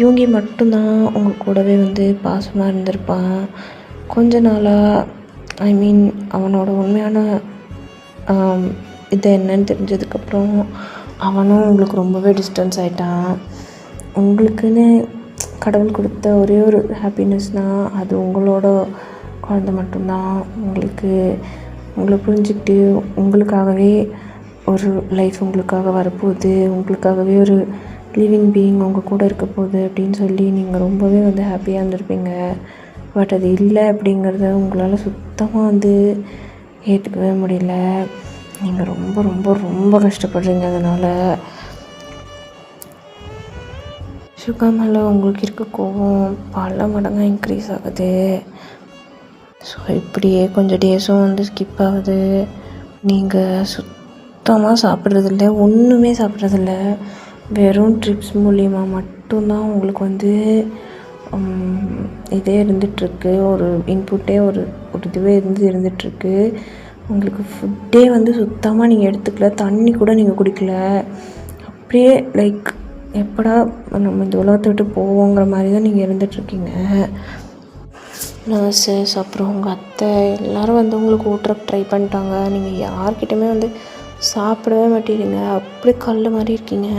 இவங்க மட்டும்தான் உங்கள் கூடவே வந்து பாசமாக இருந்திருப்பான். கொஞ்ச நாளாக அவனோட உண்மையான இது என்னன்னு தெரிஞ்சதுக்கப்புறம் அவனும் உங்களுக்கு ரொம்பவே டிஸ்டன்ஸ் ஆகிட்டான். உங்களுக்குன்னு கடவுள் கொடுத்த ஒரே ஒரு ஹாப்பினஸ்னால் அது உங்களோட குழந்தை மட்டும்தான். உங்களை புரிஞ்சுக்கிட்டு உங்களுக்காகவே ஒரு லைஃப் உங்களுக்காக வரப்போகுது, உங்களுக்காகவே ஒரு லிவிங் பீயிங் உங்கள் கூட இருக்க போகுது அப்படின்னு சொல்லி நீங்கள் ரொம்பவே ஹாப்பியாக இருந்திருப்பீங்க. பட் அது இல்லை அப்படிங்கிறத உங்களால் சுத்தமாக ஏற்றுக்கவே முடியல. நீங்கள் ரொம்ப ரொம்ப ரொம்ப கஷ்டப்படுறீங்க. அதனால் சுகா மேலே உங்களுக்கு இருக்க கோபம் பல மடங்காக இன்க்ரீஸ் ஆகுது. ஸோ இப்படியே கொஞ்சம் டேஸும் ஸ்கிப் ஆகுது. நீங்கள் சுத்தமாக சாப்பிட்றதில்ல, ஒன்றுமே சாப்பிட்றதில்ல. வெறும் ட்ரிப்ஸ் மூலிமா மட்டும்தான் உங்களுக்கு இதே இருந்துகிட்ருக்கு. ஒரு இன்புட்டே ஒரு இதுவே இருந்துகிட்ருக்கு. உங்களுக்கு ஃபுட்டே சுத்தமாக நீங்கள் எடுத்துக்கல, தண்ணி கூட நீங்கள் குடிக்கல. அப்படியே லைக் எப்படா நம்ம இந்த உலகத்தை விட்டு போவோங்கிற மாதிரி தான் நீங்கள் இருந்துகிட்ருக்கீங்க. நர்சஸ் அப்புறம் உங்கள் அத்தை எல்லோரும் உங்களுக்கு ஊட்டுறக்கு ட்ரை பண்ணிட்டாங்க. நீங்கள் யார்கிட்டையுமே சாப்பிடவே மாட்டேறீங்க. அப்படி கல் மாதிரி இருக்கீங்க.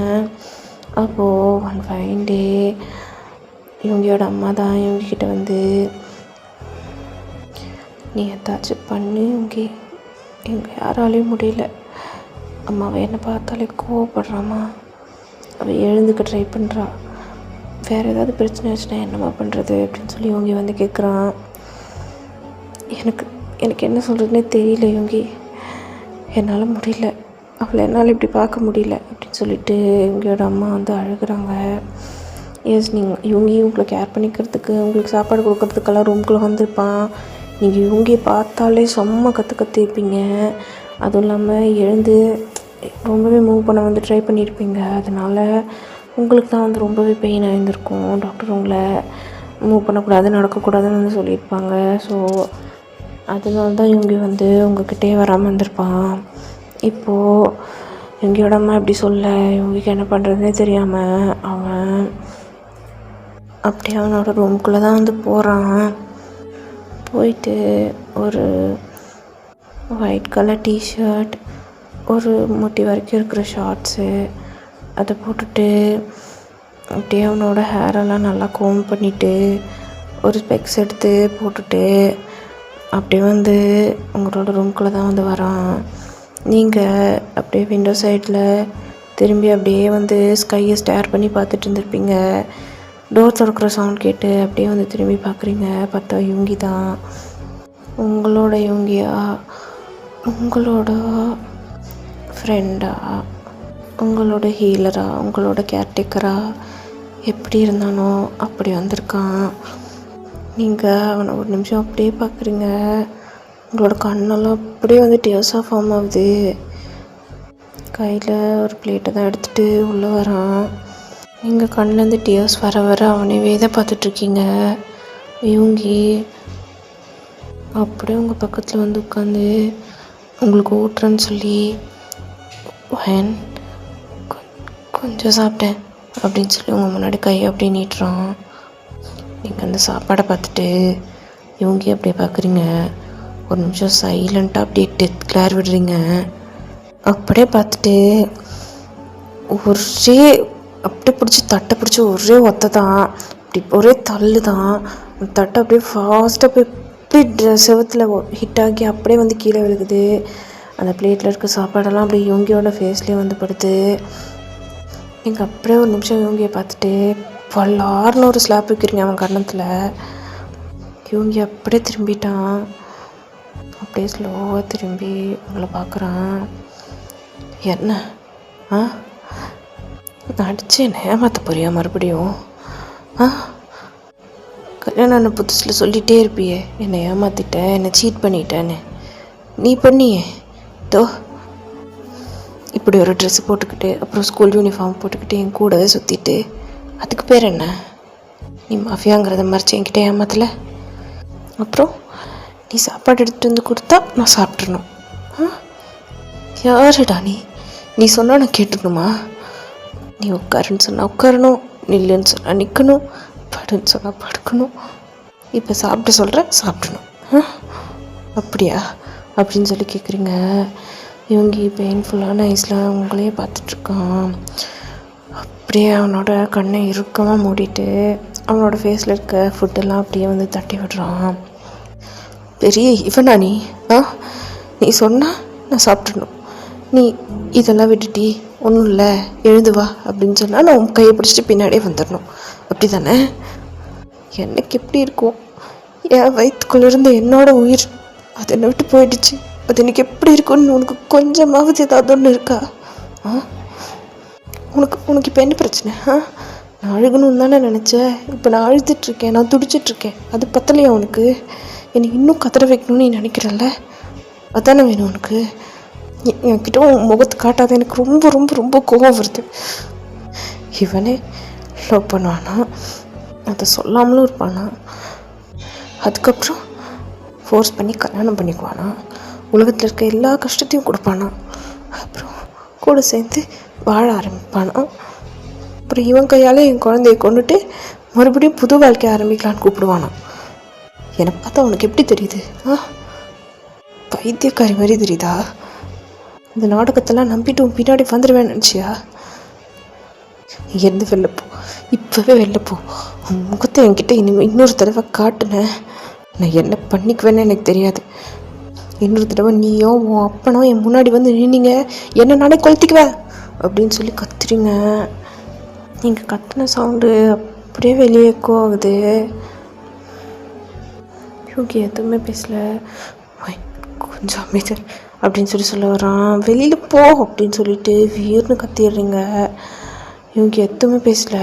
அப்போது ஒன் ஃபைன் டே இவங்களோட அம்மா தான் இவங்கக்கிட்ட நீ ஏதாச்சும் பண்ணி எங்கள் யாராலையும் முடியல, அம்மாவை என்னை பார்த்தாலே கோவப்படுறாம்மா, அவள் எழுந்துக்க ட்ரை பண்ணுறா, வேறு ஏதாவது பிரச்சனை ஆச்சுன்னா என்னம்மா பண்ணுறது அப்படின்னு சொல்லி இவங்க கேட்குறான். எனக்கு என்ன சொல்கிறதுனே தெரியல. என்னால் முடியல, அவளை என்னால் இப்படி பார்க்க முடியல அப்படின்னு சொல்லிட்டு இவங்களோட அம்மா அழுகுறாங்க. எஸ், உங்களை கேர் பண்ணிக்கிறதுக்கு உங்களுக்கு சாப்பாடு கொடுக்கறதுக்கெல்லாம் ரூம்குள்ளே வந்திருப்பான். நீங்கள் இவங்க பார்த்தாலே செம்ம கற்றுப்பீங்க. அதுவும் இல்லாமல் எழுந்து ரொம்பவே மூவ் பண்ண ட்ரை பண்ணியிருப்பீங்க. அதனால் உங்களுக்கு தான் ரொம்பவே பெயின் ஆகியிருந்திருக்கும். டாக்டர் உங்களை மூவ் பண்ணக்கூடாது, நடக்கக்கூடாதுன்னு சொல்லியிருப்பாங்க. ஸோ அதனால தான் இவங்க உங்கள்கிட்டே வராமல் இருந்திருப்பான். இப்போது இவங்களோட அம்மா எப்படி சொல்ல, இவங்களுக்கு என்ன பண்ணுறதுனே தெரியாமல் அவன் அப்படியே அவனோட ரூம்குள்ளே தான் போகிறான். போயிட்டு ஒரு ஒயிட் கலர் டிஷர்ட், ஒரு முட்டி வரைக்கும் இருக்கிற ஷார்ட்ஸு அதை போட்டுட்டு அப்படியே அவனோட ஹேரெல்லாம் நல்லா கோம் பண்ணிவிட்டு ஒரு ஸ்பெக்ஸ் எடுத்து போட்டுட்டு அப்படியே உங்களோட ரூம்குள்ளே தான் வரான். நீங்கள் அப்படியே விண்டோ சைடில் திரும்பி அப்படியே ஸ்கையை ஸ்டேர் பண்ணி பார்த்துட்டு இருந்திருப்பீங்க. டோர் திறக்கிற சவுண்ட் கேட்டு அப்படியே திரும்பி பார்க்குறீங்க. பார்த்தா இவங்கி தான். உங்களோட இவங்கியா, உங்களோட ஃப்ரெண்டா, உங்களோட ஹீலரா, உங்களோட கேர்டேக்கரா, எப்படி இருந்தானோ அப்படி வந்திருக்கான். நீங்கள் அவனை ஒரு நிமிஷம் அப்படியே பார்க்குறீங்க. உங்களோட கண்ணெல்லாம் அப்படியே டியர்ஸாக ஃபார்ம் ஆகுது. கையில் ஒரு பிளேட்டை தான் எடுத்துகிட்டு உள்ளே வரான். நீங்கள் கண்ணிலேருந்து டியர்ஸ் வர வர அவனைவே தான் பார்த்துட்ருக்கீங்க. இவங்கி அப்படியே உங்கள் பக்கத்தில் உட்காந்து உங்களுக்கு ஊட்டுறேன்னு சொல்லி கொஞ்சம் சாப்பிட்டேன் அப்படின்னு சொல்லி உங்கள் முன்னாடி கையை அப்படியே நீட்டுறான். நீங்கள் அந்த சாப்பாடை பார்த்துட்டு இவங்க அப்படியே பார்க்குறீங்க. ஒரு நிமிஷம் சைலண்ட்டாக அப்படியே டெத் கிளார் விடுறீங்க. அப்படியே பார்த்துட்டு ஒரே அப்படியே பிடிச்சி தட்டை பிடிச்சி ஒரே ஒத்தை தான், அப்படி ஒரே தள்ளு தான். அந்த தட்டை அப்படியே ஃபாஸ்ட்டாக போய் இப்படி செவத்தில் ஹிட் ஆகி அப்படியே கீழே விழுகுது. அந்த பிளேட்டில் இருக்க சாப்பாடெல்லாம் அப்படியே இவங்கியோட ஃபேஸ்லேயே படுது. நீங்கள் அப்படியே ஒரு நிமிஷம் இவங்கியை பார்த்துட்டு பல்லாருன்னு ஒரு ஸ்லாப் வைக்கிறீங்க அவன் கண்ணத்தில். இவங்க அப்படியே திரும்பிட்டான். அப்படியே ஸ்லோவாக திரும்பி உங்களை பார்க்குறான். என்ன அடிச்சு என்ன ஏமாற்ற போறியா மறுபடியும்? கல்யாணம் புதுசில் சொல்லிகிட்டே இருப்பியே என்னை ஏமாற்றிட்டேன், என்னை சீட் பண்ணிட்டேன்னு. நீ பண்ணியே தோ இப்படி ஒரு ட்ரெஸ்ஸு போட்டுக்கிட்டு அப்புறம் ஸ்கூல் யூனிஃபார்ம் போட்டுக்கிட்டு என் கூடவே சுற்றிட்டு அதுக்கு பேர் என்ன? நீ மாஃபியாங்கிறத மறைச்சி என்கிட்ட ஏமாத்தலை. அப்புறம் நீ சாப்பாடு எடுத்துகிட்டு கொடுத்தா நான் சாப்பிட்றணும். யாருடா நீ சொன்னால் நான் கேட்டுக்கணுமா? நீ உட்காருன்னு சொன்னால் உட்காரணும், நில்லுன்னு சொன்னால் நிற்கணும், படுன்னு சொன்னால் படுக்கணும். இப்போ சாப்பிட சொல்கிற சாப்பிடணும். அப்படியா அப்படின்னு சொல்லி கேட்குறீங்க. இவங்க பெயின்ஃபுல்லான ஐஸில் உங்களையே பார்த்துட்ருக்கான். அப்படியே அவனோட கண்ணை இறுக்கமாக மூடிட்டு அவனோட ஃபேஸில் இருக்க ஃபுட்டெல்லாம் அப்படியே வந்து தட்டி விடுறான். பெரிய இவனா நீ? நீ சொன்னால் நான் சாப்பிட்றணும், நீ இதெல்லாம் விட்டுட்டி ஒன்றும் இல்லை எழுந்து வா அப்படின்னு சொன்னால் நான் உன் கையை பிடிச்சிட்டு பின்னாடியே வந்துடணும், அப்படி தானே? எனக்கு எப்படி இருக்கும்? என் வயிற்றுக்குள்ளேருந்து என்னோட உயிர் அது என்னை விட்டு போயிடுச்சு. அது எனக்கு எப்படி இருக்குன்னு உனக்கு கொஞ்சமாவது ஏதாவது ஒன்று இருக்கா? உனக்கு இப்போ என்ன பிரச்சனை? நான் அழுகணும்னு தானே நினச்சேன். இப்போ நான் அழுதுட்ருக்கேன், நான் துடிச்சிட்ருக்கேன். அது பத்தலையா உனக்கு? என்னை இன்னும் கதற வைக்கணும்னு நீ நினைக்கிறல்ல, அதானே வேணும் உனக்கு? என்கிட்ட உன் முகத்தை காட்டாத, எனக்கு ரொம்ப ரொம்ப ரொம்ப கோபம் வருது. இவனே லவ் பண்ணுவானா, அதை சொல்லாமலும் இருப்பானா, அதுக்கப்புறம் ஃபோர்ஸ் பண்ணி கல்யாணம் பண்ணிக்குவானா, உலகத்தில் இருக்க எல்லா கஷ்டத்தையும் கொடுப்பானா, அப்புறம் கூட சேர்ந்து வாழ ஆரம்பிப்பானா, அப்புறம் இவன் கையால் என் குழந்தைய கொண்டுட்டு மறுபடியும் புது வாழ்க்கையை ஆரம்பிக்கலான்னு கூப்பிடுவானா. என்னை பார்த்தா உனக்கு எப்படி தெரியுது? பைத்தியக்காரி மாதிரி தெரியுதா? இந்த நாடகத்தெல்லாம் நம்பிட்டு உன் பின்னாடி வந்துடுவேன்னு நினச்சியா? எந்த வெளிலப்போ, இப்போவே வெளிலப்போ. உன் முகத்தை என்கிட்ட இன்னொரு தடவை காட்டுனேன், நான் என்ன பண்ணிக்குவேன்னு எனக்கு தெரியாது. இன்னொரு தடவை நீயோ உன் அப்பனோ என் முன்னாடி வந்து நின்னீங்க, என்ன நானே கொளுத்திக்குவேன் அப்படின்னு சொல்லி கத்துறீங்க. நீங்கள் கத்துன சவுண்டு அப்படியே வெளியே எக்கோ ஆகுது. யோகி எதுவுமே பேசல. கொஞ்சம் அமைதி அப்படின்னு சொல்ல வரான். வெளியில் போ அப்படின்னு சொல்லிட்டு வீர்னு கத்திடுறீங்க. இவங்க எதுவுமே பேசல,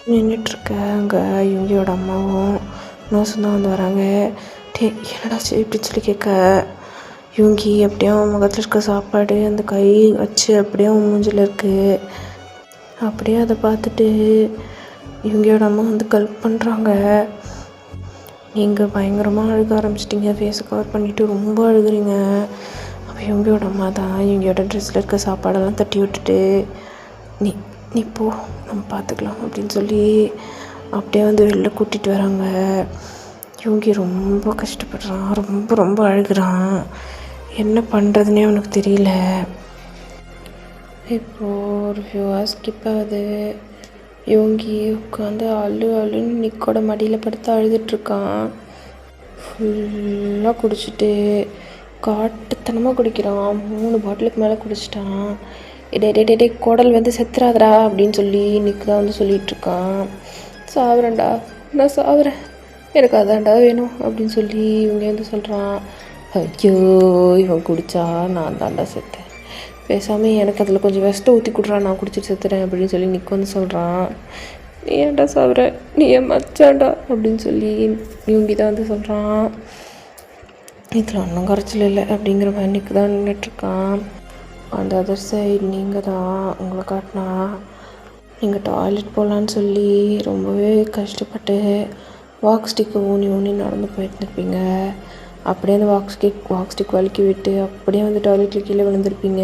நின்றுட்டுருக்க. அங்கே இவங்கியோட அம்மாவும் நர்ஸும் தான் வந்து வராங்க. என்னடா இப்படின்னு சொல்லி கேட்க, இவங்கி அப்படியே அவன் முகத்தில் இருக்க சாப்பாடு அந்த கை வச்சு அப்படியே அவன் மூஞ்சில் இருக்குது. அப்படியே அதை பார்த்துட்டு இவங்கியோட அம்மா வந்து கல்ப் பண்ணுறாங்க. நீங்கள் பயங்கரமாக அழுக ஆரம்பிச்சிட்டிங்க, ஃபேஸை கவர் பண்ணிவிட்டு ரொம்ப அழுகுறீங்க. அப்போ இவங்கியோட அம்மா தான் இவங்கியோட ட்ரெஸ்ஸில் இருக்க சாப்பாடெல்லாம் தட்டி விட்டுட்டு நீ போ நம்ம பார்த்துக்கலாம் அப்படின்னு சொல்லி அப்படியே வந்து வெளில கூட்டிகிட்டு வராங்க. இவங்கி ரொம்ப கஷ்டப்படுறான், ரொம்ப ரொம்ப அழுகிறான். என்ன பண்ணுறதுனே அவனுக்கு தெரியல. இப்போது ஒரு ஃபியூ ஹவர்ஸ் ஸ்கிப் ஆகுது. யோகி உட்காந்து அழுன்னு நிக்கோட மடியில் படுத்து அழுதுட்ருக்கான். ஃபுல்லாக குடிச்சிட்டு காட்டுத்தனமாக குடிக்கிறான். 3 பாட்டிலுக்கு மேலே குடிச்சிட்டான். டே குடல் வந்து செத்துறாதடா அப்படின்னு சொல்லி நிக்கு தான் வந்து சொல்லிகிட்ருக்கான். சாவுறேன்டா, நான் சாவுறேன், எனக்கு அதான்டா வேணும் அப்படின்னு சொல்லி இவங்க வந்து சொல்கிறான். ஐயோ இவன் குடித்தா நான் தாண்டா செத்தேன், பேசாமல் எனக்கு அதில் கொஞ்சம் விஷத்தை ஊற்றி கொடுறான், நான் குடிச்சிட்டு செத்துறேன் அப்படின்னு சொல்லி நிக்கு வந்து சொல்கிறான். நீ ஏன்டா சாவுற, நீ ஏன் மச்சான்டா அப்படின்னு சொல்லி இவங்கி தான் வந்து சொல்கிறான். இதில் ஒன்றும் குறைச்சல் இல்லை அப்படிங்கிற மாதிரி நிக்கு தான் நின்றுட்டுருக்கான். அந்த அதர் சைடு நீங்கள் தான் உங்களை காட்டினா நீங்கள் டாய்லெட் போகலான்னு சொல்லி ரொம்பவே கஷ்டப்பட்டு வாக் ஸ்டிக்கை ஊனி நடந்து போயிருந்துருப்பீங்க. அப்படியே அந்த வாக் ஸ்டிக் வலிக்கி விட்டு அப்படியே வந்து டாய்லெட்டில் கீழே விழுந்திருப்பீங்க.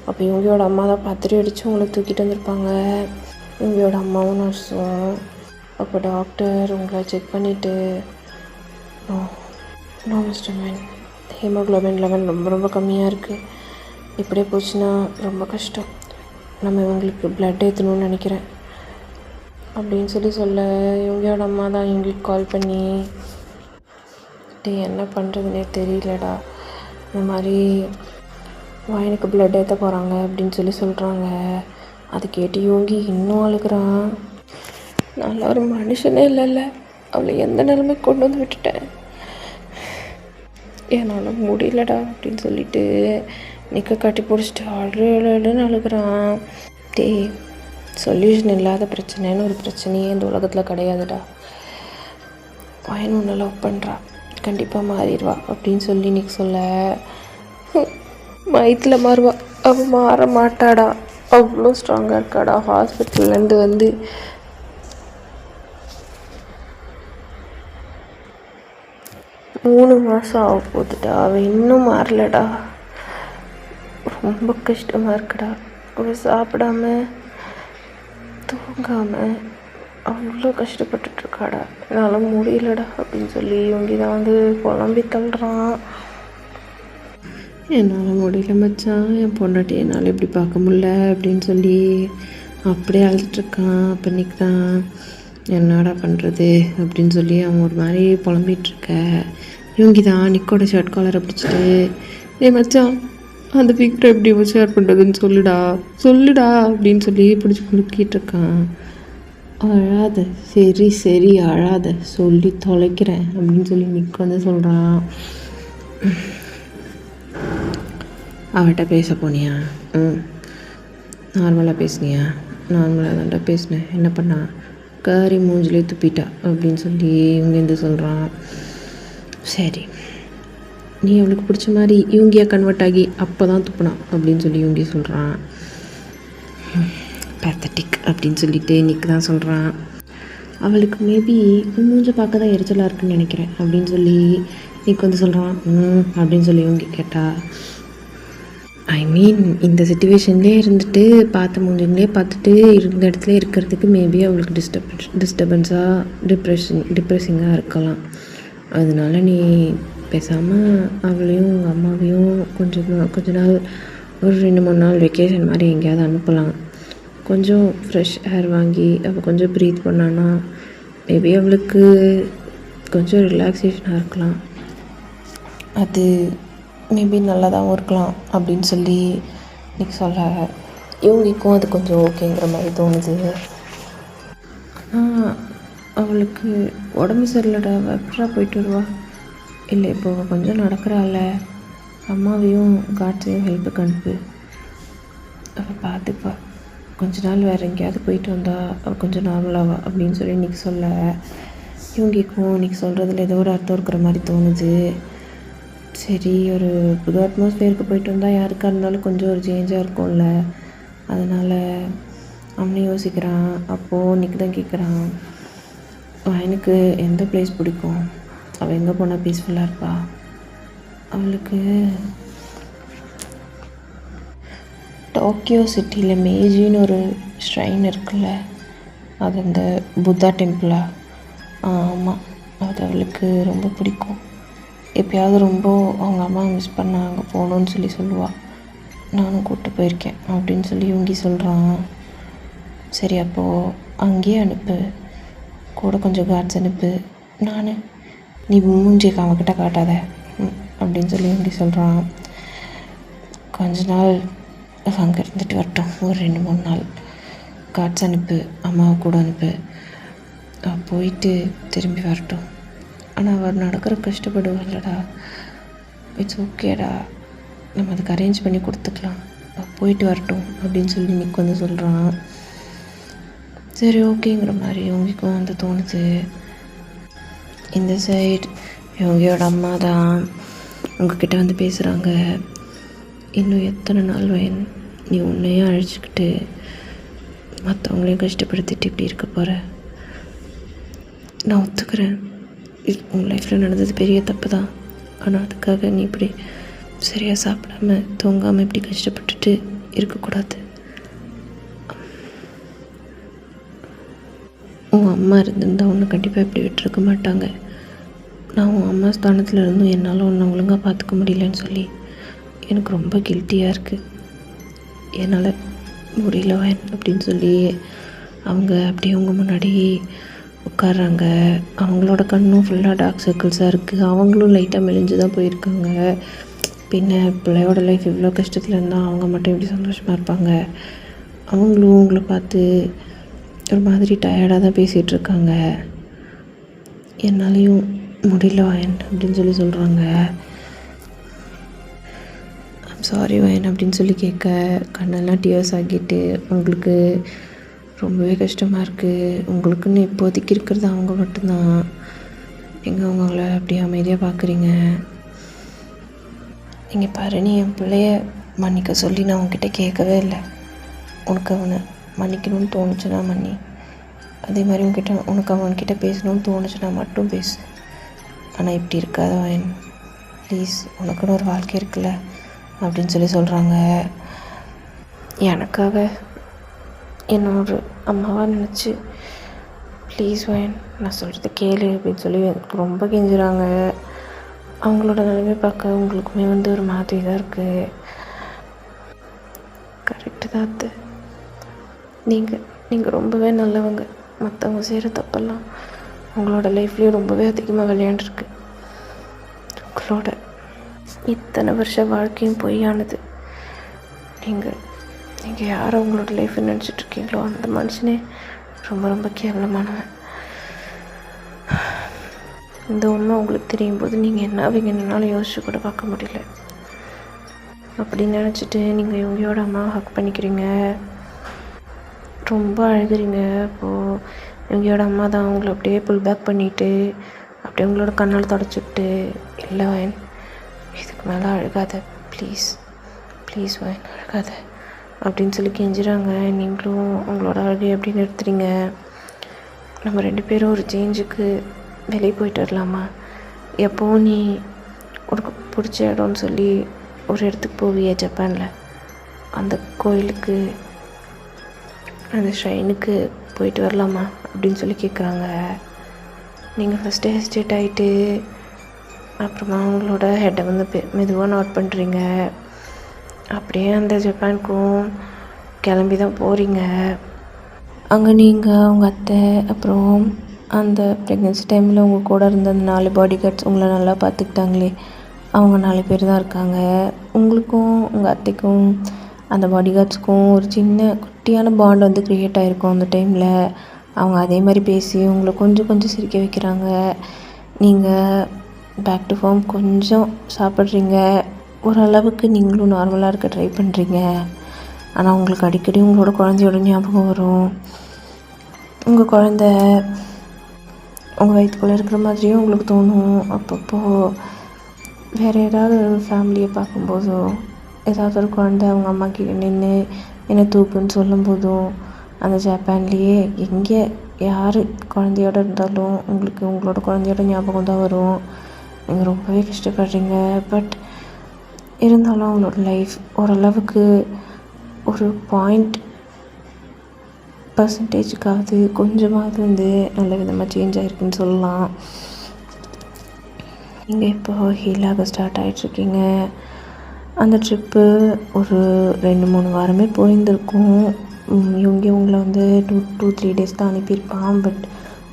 அப்போ இவங்களோட அம்மா தான் பத்திரி அடித்து உங்களை தூக்கிட்டு வந்திருப்பாங்க, இவங்களோட அம்மாவும் நர்ஸும். அப்போ டாக்டர் உங்களை செக் பண்ணிவிட்டு no mister man, haemoglobin level ரொம்ப ரொம்ப கம்மியாக இருக்குது, இப்படியே போச்சுன்னா ரொம்ப கஷ்டம், நம்ம இவங்களுக்கு பிளட் ஏற்றணும்னு நினைக்கிறேன் அப்படின்னு சொல்ல இவங்களோட அம்மா தான் இவங்களுக்கு கால் பண்ணி என்ன பண்ணுறதுனே தெரியலடா, இந்த மாதிரி எனக்கு பிளட் ஏற்ற போகிறாங்க அப்படின்னு சொல்கிறாங்க. அது கேட்டு யோகி இன்னும் அழுகிறான். நல்லா ஒரு மனுஷனே இல்லைல்ல, அவளை எந்த நிலைமைக்கு கொண்டு வந்து விட்டுட்டேன், என்னால் முடியலடா அப்படின்னு சொல்லிட்டு நிற்க கட்டி பிடிச்சிட்டு அழுன்னு அழுகிறான். சொல்யூஷன் இல்லாத பிரச்சனைன்னு ஒரு பிரச்சனையே இந்த உலகத்தில் கிடையாதுடா. பையன் ஒன்று லவ் பண்ணுறா, கண்டிப்பாக மாறிடுவா அப்படின்னு சொல்லி நிற்கு சொல்ல, வயிற்றில் மாறுவா, அவள் மாற மாட்டாடா, அவ்வளோ ஸ்ட்ராங்காக இருக்காடா. ஹாஸ்பிட்டல்லேருந்து வந்து மூணு மாதம் ஆக போகுதுடா, அவள் இன்னும் மாறலடா, ரொம்ப கஷ்டமாக இருக்குடா. அவள் சாப்பிடாம தூங்காமல் அவ்வளோ கஷ்டப்பட்டுட்ருக்காடா, என்னால் முடியலடா அப்படின்னு சொல்லி இவங்க தான் வந்து புலம்பி தள்ளுறான். என்னால் முடியல மச்சான், என் பொண்டாட்டி என்னால் எப்படி பார்க்க முடியல அப்படின்னு சொல்லி அப்படியே அழுதுட்ருக்கான். அப்போ இன்னைக்கு தான் என்னடா பண்ணுறது அப்படின்னு சொல்லி அவன் ஒரு மாதிரி புலம்பிகிட்ருக்க. இவங்க தான் நிக்கோட ஷர்ட் காலரை பிடிச்சிட்டு, மச்சான் அந்த பிக்டரை எப்படி ஷேர் பண்ணுறதுன்னு சொல்லுடா அப்படின்னு சொல்லி பிடிச்சி குலுக்கிட்டு இருக்கான். அழாத, சரி சரி அழாத, சொல்லி தொலைக்கிறேன் அப்படின்னு சொல்லி நிக் வந்து சொல்கிறான். அவட்ட பேச போனியா? நார்மலாக பேசுனியா? நார்மலாக தான்டா பேசினேன். என்ன பண்ணா? காரி மூஞ்சிலே துப்பிட்டா அப்படின்னு சொல்லி இவங்க எந்த சொல்கிறான். சரி, நீ அவளுக்கு பிடிச்ச மாதிரி இவங்கியா கன்வெர்ட் ஆகி அப்போ தான் துப்புனான் அப்படின்னு சொல்லி இவங்க சொல்கிறான். பேத்தட்டிக் அப்படின்னு சொல்லிட்டு நிக்கு தான் சொல்கிறான். அவளுக்கு மேபி மூஞ்ச பார்க்க தான் எரிச்சலாக இருக்குன்னு நினைக்கிறேன் அப்படின்னு சொல்லி நிக்கு வந்து சொல்கிறான். அப்படின்னு சொல்லி இவங்க கேட்டா, ஐ மீன் இந்த சிச்சுவேஷன்லேயே இருந்துட்டு பார்த்த மூஞ்சிங்களே பார்த்துட்டு இருந்த இடத்துல இருக்கிறதுக்கு மேபி அவளுக்கு டிஸ்டர்பன்ஸாக டிப்ரெஸிங்காக இருக்கலாம். அதனால நீ பேசாமல் அவளையும் உங்கள் அம்மாவையும் கொஞ்ச நாள் ஒரு 2-3 நாள் வெக்கேஷன் மாதிரி எங்கேயாவது அனுப்பலாம். கொஞ்சம் ஃப்ரெஷ் ஏர் வாங்கி அவள் கொஞ்சம் ப்ரீத் பண்ணான்னா மேபி அவளுக்கு கொஞ்சம் ரிலாக்ஸேஷனாக இருக்கலாம். அது மேபி நல்லாதாகவும் இருக்கலாம் அப்படின்னு சொல்லி இன்னைக்கு சொல்ல இவங்களுக்கும் அது கொஞ்சம் ஓகேங்கிற மாதிரி தோணுது. ஆனால் அவளுக்கு உடம்பு சரியில்லடா, எப்படா போயிட்டு வருவா? இல்லை இப்போ கொஞ்சம் நடக்கிறாள், அம்மாவையும் காட்டையும் ஹெல்ப்புக்கு அனுப்பு, அவள் பார்த்துப்பா. கொஞ்ச நாள் வேறு எங்கேயாவது போயிட்டு வந்தா அவள் கொஞ்சம் நார்மலாவா அப்படின்னு சொல்லி இன்றைக்கி சொல்ல இவங்களுக்கும் இன்றைக்கி சொல்கிறதுல ஏதோ ஒரு அர்த்தம் இருக்கிற மாதிரி தோணுது. சரி, ஒரு புது அட்மாஸ்ஃபியருக்கு போயிட்டு வந்தால் யாருக்காக இருந்தாலும் கொஞ்சம் ஒரு சேஞ்சாக இருக்கும்ல, அதனால் அவனையும் யோசிக்கிறான். அப்போது இன்றைக்கி தான் கேட்குறான், எனக்கு எந்த பிளேஸ் பிடிக்கும், அவள் எங்கே போனால் பீஸ்ஃபுல்லாக இருப்பா? அவளுக்கு டோக்கியோ சிட்டியில் மேஜின்னு ஒரு ஷ்ரைன் இருக்குல்ல, அது அந்த புத்தா டெம்பிளா? ஆமாம், அது அவளுக்கு ரொம்ப பிடிக்கும். எப்பயாவது ரொம்ப அவங்க அம்மா மிஸ் பண்ண அங்கே போகணுன்னு சொல்லி சொல்லுவாள். நானும் கூப்பிட்டு போயிருக்கேன் அப்படின்னு சொல்லி இவங்கி சொல்கிறான். சரி, அப்போது அங்கேயே அனுப்பு, கூட கொஞ்சம் கார்ட்ஸ் அனுப்பு. நீ மூஞ்சியை அவன்கிட்ட காட்டாத அப்படின்னு சொல்லி இவங்கி சொல்கிறான். கொஞ்ச நாள் அங்கே இருந்துட்டு வரட்டும், ஒரு 2-3 நாள் கார்ட்ஸ் அனுப்பு, அம்மாவை கூட அனுப்பு, போயிட்டு திரும்பி வரட்டும். ஆனால் அவர் நடக்கிற கஷ்டப்படுவார்லடா, இட்ஸ் ஓகேடா, நம்ம அதுக்கு அரேஞ்ச் பண்ணி கொடுத்துக்கலாம், போயிட்டு வரட்டும் அப்படின்னு சொல்லி நிக்கு வந்து சொல்கிறான். சரி ஓகேங்கிற மாதிரி இவங்களுக்கும் வந்து தோணுது. இந்த சைடு இவங்களோட அம்மா தான் உங்ககிட்ட வந்து பேசுகிறாங்க. இன்னும் எத்தனை நாள் வயன் நீ உன்னையும் அழைச்சிக்கிட்டு மற்றவங்களையும் கஷ்டப்படுத்திட்டு இப்படி இருக்க போகிற? நான் ஒத்துக்கிறேன், உங்கள் லைஃப்பில் நடந்தது பெரிய தப்பு தான். ஆனால் அதுக்காக நீ இப்படி சரியாக சாப்பிடாம தூங்காமல் இப்படி கஷ்டப்பட்டுட்டு இருக்கக்கூடாது. உன் அம்மா இருந்திருந்தால் உன்னை கண்டிப்பாக இப்படி விட்டுருக்க மாட்டாங்க. நான் உன் அம்மா ஸ்தானத்தில் இருந்தும் என்னால் உன்னை ஒழுங்காக பார்த்துக்க முடியலன்னு சொல்லி எனக்கு ரொம்ப கில்ட்டியாக இருக்குது. என்னால் முடியல வயன் அப்படின்னு சொல்லி அவங்க அப்படியே அவங்க முன்னாடி உட்காடுறாங்க. அவங்களோட கண்ணும் ஃபுல்லாக டார்க் சர்க்கிள்ஸாக இருக்குது. அவங்களும் லைட்டாக மெலிஞ்சு தான் போயிருக்காங்க. பின்ன பிள்ளையோட லைஃப் இவ்வளோ கஷ்டத்தில் இருந்தால் அவங்க மட்டும் எப்படி சந்தோஷமாக இருப்பாங்க? அவங்களும் உங்களை பார்த்து ஒரு மாதிரி டயர்டாக தான் பேசிகிட்டு இருக்காங்க. என்னாலையும் முடியல வயன் அப்படின்னு சொல்லி சொல்கிறாங்க. ஐம் சாரி வயன் அப்படின்னு சொல்லி கேட்க கண்ணெல்லாம் டியர்ஸ் ஆகிட்டு உங்களுக்கு ரொம்பவே கஷ்டமாக இருக்குது. உங்களுக்குன்னு இப்போதைக்கு இருக்கிறது அவங்க மட்டும்தான். எங்கே அவங்கள அப்படியே அமைதியாக பார்க்குறீங்க? நீங்கள் பாரு, நீ என் பிள்ளைய மன்னிக்க சொல்லி நான் உங்ககிட்ட கேட்கவே இல்லை. உனக்கு அவனை மன்னிக்கணும்னு தோணுச்சுன்னா மன்னி, அதே மாதிரி உனக்கு அவன்கிட்ட பேசணும்னு தோணுச்சுன்னா மட்டும் பேசு. ஆனால் இப்படி இருக்காத வயன், ப்ளீஸ், உனக்குன்னு ஒரு வாழ்க்கை இருக்குல்ல அப்படின்னு சொல்லி சொல்கிறாங்க. எனக்காக என்ன ஒரு அம்மாவாக நினச்சி ப்ளீஸ் வயன், நான் சொல்கிறது கேளு அப்படின்னு சொல்லி ரொம்ப கெஞ்சுறாங்க. அவங்களோட நிலைமை பார்க்க உங்களுக்குமே வந்து ஒரு மாதிரி தான் இருக்குது. கரெக்டு தான் அது. நீங்கள் ரொம்பவே நல்லவங்க. மற்றவங்க செய்கிற தப்பெல்லாம் உங்களோட லைஃப்லேயும் ரொம்பவே அதிகமாக விளையாண்டுருக்கு. உங்களோட இத்தனை வருஷ வாழ்க்கையும் பொய்யானது. நீங்கள் யாரை உங்களோட லைஃப்பை நினச்சிட்ருக்கீங்களோ அந்த மனுஷனே ரொம்ப ரொம்ப கேவலமானவன். இந்த உண்மை உங்களுக்கு தெரியும் போது நீங்கள் என்ன ஆவீங்கன்னாலும் யோசிச்சு கூட பார்க்க முடியல. அப்படின்னு நினச்சிட்டு நீங்கள் இவங்களோட அம்மா ஹக் பண்ணிக்கிறீங்க, ரொம்ப அழுகிறீங்க. அப்போது இவங்களோட அம்மா தான் அவங்கள அப்படியே புல் பேக் பண்ணிவிட்டு அப்படியே உங்களோட கண்ணால் தொடச்சிட்டு, இல்லை வயன் இதுக்கு மேலே அழுகாத, ப்ளீஸ் ப்ளீஸ் வயன் அழுகாத அப்படின்னு சொல்லி கெஞ்சுறாங்க. நீங்களும் உங்களோட அழுகை எப்படி நிறுத்துறீங்க? நம்ம 2 பேரும் ஒரு சேஞ்சுக்கு வெளியே போயிட்டு வரலாமா? எப்போவும் நீ உனக்கு பிடிச்ச இடம்னு சொல்லி ஒரு இடத்துக்கு போவியே ஜப்பானில், அந்த கோயிலுக்கு அந்த ஷ்ரைனுக்கு போயிட்டு வரலாமா அப்படின்னு சொல்லி கேட்குறாங்க. நீங்கள் ஃபஸ்ட்டு ஹெஸ்டேட் ஆகிட்டு அப்புறமா அவங்களோட ஹெட்டை வந்து மெதுவாக நோட் பண்ணுறீங்க. அப்படியே அந்த ஜப்பானுக்கும் கிளம்பி தான் போகிறீங்க. அங்கே நீங்கள் உங்கள் அத்தை அப்புறம் அந்த ப்ரெக்னென்சி டைமில் உங்கள் கூட இருந்த அந்த 4 பாடி கார்ட்ஸ் உங்களை நல்லா பார்த்துக்கிட்டாங்களே, அவங்க 4 பேர் தான் இருக்காங்க. உங்களுக்கும் உங்கள் அத்தைக்கும் அந்த பாடி கார்ட்ஸ்க்கும் ஒரு சின்ன குட்டியான பாண்ட் வந்து க்ரியேட் ஆகிருக்கும். அந்த டைமில் அவங்க அதே மாதிரி பேசி உங்களை கொஞ்சம் கொஞ்சம் சிரிக்க வைக்கிறாங்க. நீங்கள் பேக் டு ஃபார்ம் கொஞ்சம் சாப்பிட்றீங்க, ஓரளவுக்கு நீங்களும் நார்மலாக இருக்க ட்ரை பண்ணுறீங்க. ஆனால் உங்களுக்கு அடிக்கடி உங்களோட குழந்தையோட ஞாபகம் வரும். உங்கள் குழந்த உங்கள் வயிற்றுக்குள்ளே இருக்கிற மாதிரியும் உங்களுக்கு தோணும். அப்பப்போ வேறு ஏதாவது ஒரு ஃபேமிலியை பார்க்கும்போதோ, ஏதாவது ஒரு குழந்தை அவங்க அம்மா கிட்ட நின்று என்னை தூக்குன்னு சொல்லும்போதும், அந்த ஜப்பான்லேயே எங்கே யார் குழந்தையோட இருந்தாலும் உங்களுக்கு உங்களோட குழந்தையோட ஞாபகம் தான் வரும். நீங்கள் ரொம்பவே கஷ்டப்படுறீங்க. பட் இருந்தாலும் அவங்களோட லைஃப் ஓரளவுக்கு ஒரு %க்காவது கொஞ்சமாவது வந்து நல்ல விதமாக சேஞ்ச் ஆகிருக்குன்னு சொல்லலாம். நீங்கள் இப்போ ஹீலாக ஸ்டார்ட் ஆகிட்ருக்கீங்க. அந்த ட்ரிப்பு ஒரு 2-3 வாரமே போயிருந்துருக்கும். இவங்க உங்களை வந்து 2-3 டேஸ் தான் அனுப்பியிருப்பான். பட்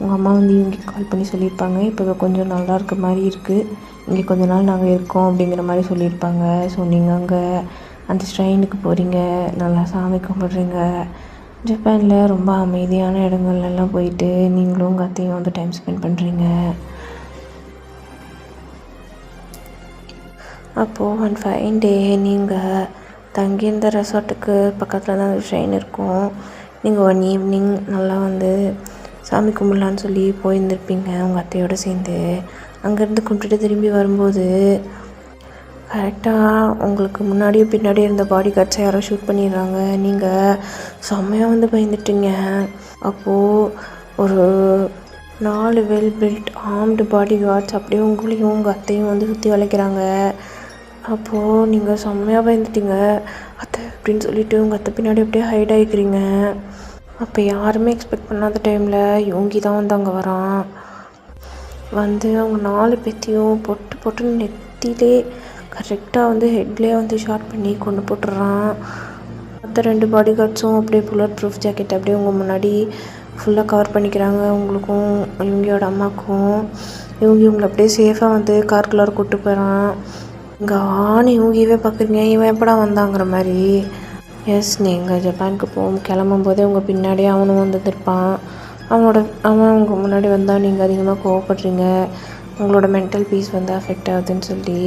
உங்கள் அம்மா வந்து இவங்க கால் பண்ணி சொல்லியிருப்பாங்க, இப்போ கொஞ்சம் நல்லா இருக்க மாதிரி இருக்குது, இங்கே கொஞ்ச நாள் நாங்கள் இருக்கோம் அப்படிங்கிற மாதிரி சொல்லியிருப்பாங்க. ஸோ நீங்கள் அங்கே அந்த ஷ்ரைனுக்கு போகிறீங்க, நல்லா சாமி கும்பிட்றீங்க. ஜப்பானில் ரொம்ப அமைதியான இடங்கள்லாம் போயிட்டு நீங்களும் உங்கள் அத்தையும் வந்து டைம் ஸ்பெண்ட் பண்ணுறீங்க. அப்போது ஒன் ஃபைன் டே நீங்கள் தங்கியிருந்த ரெசார்ட்டுக்கு பக்கத்தில் தான் அந்த ஷ்ரைன் இருக்கும். நீங்கள் ஒன் ஈவினிங் நல்லா வந்து சாமி கும்பிட்லான்னு சொல்லி போயிருந்துருப்பீங்க உங்கள் அத்தையோடு சேர்ந்து. அங்கேருந்து கும்பிட்டுட்டு திரும்பி வரும்போது கரெக்டாக உங்களுக்கு முன்னாடியும் பின்னாடி இருந்த பாடி கார்ட்ஸை யாரோ ஷூட் பண்ணிடுறாங்க. நீங்கள் செம்மையாக வந்து பயந்துட்டீங்க. அப்போது ஒரு 4 well build armed body guards அப்படியே உங்களையும் உங்கள் அத்தையும் வந்து சுற்றி வளைக்கிறாங்க. அப்போது நீங்கள் செம்மையாக பயந்துட்டீங்க. அத்தை அப்படின்னு சொல்லிவிட்டு உங்கள் அத்தை பின்னாடி அப்படியே ஹைட் ஆகிக்கிறீங்க. அப்போ யாருமே எக்ஸ்பெக்ட் பண்ணாத டைமில் யோங்கி தான் வந்து அங்கே வரான். வந்து அவங்க 4 பேத்தையும் பொட்டுன்னு நெத்திலே கரெக்டாக வந்து ஹெட்லேயே வந்து ஷார்ட் பண்ணி கொண்டு போட்டுடுறான். மற்ற 2 பாடி கார்ட்ஸும் அப்படியே புல்லட் ப்ரூஃப் ஜாக்கெட் அப்படியே உங்கள் முன்னாடி ஃபுல்லாக கவர் பண்ணிக்கிறாங்க. உங்களுக்கும் இவங்களோட அம்மாவுக்கும். இவங்களை அப்படியே சேஃபாக வந்து கார்குள்ளார கூப்பிட்டு போயிடறான். இங்கே இவங்கவே பார்க்குறீங்க, இவன் எப்படா வந்தாங்கிற மாதிரி. எஸ், நீங்கள் ஜப்பானுக்கு கிளம்பும் போதே உங்கள் பின்னாடியே அவனும் வந்துருப்பான். அவன் உங்கள் முன்னாடி வந்தால் நீங்கள் அதிகமாக கோவப்படுறீங்க. உங்களோட மென்டல் பீஸ் வந்து அஃபெக்ட் ஆகுதுன்னு சொல்லி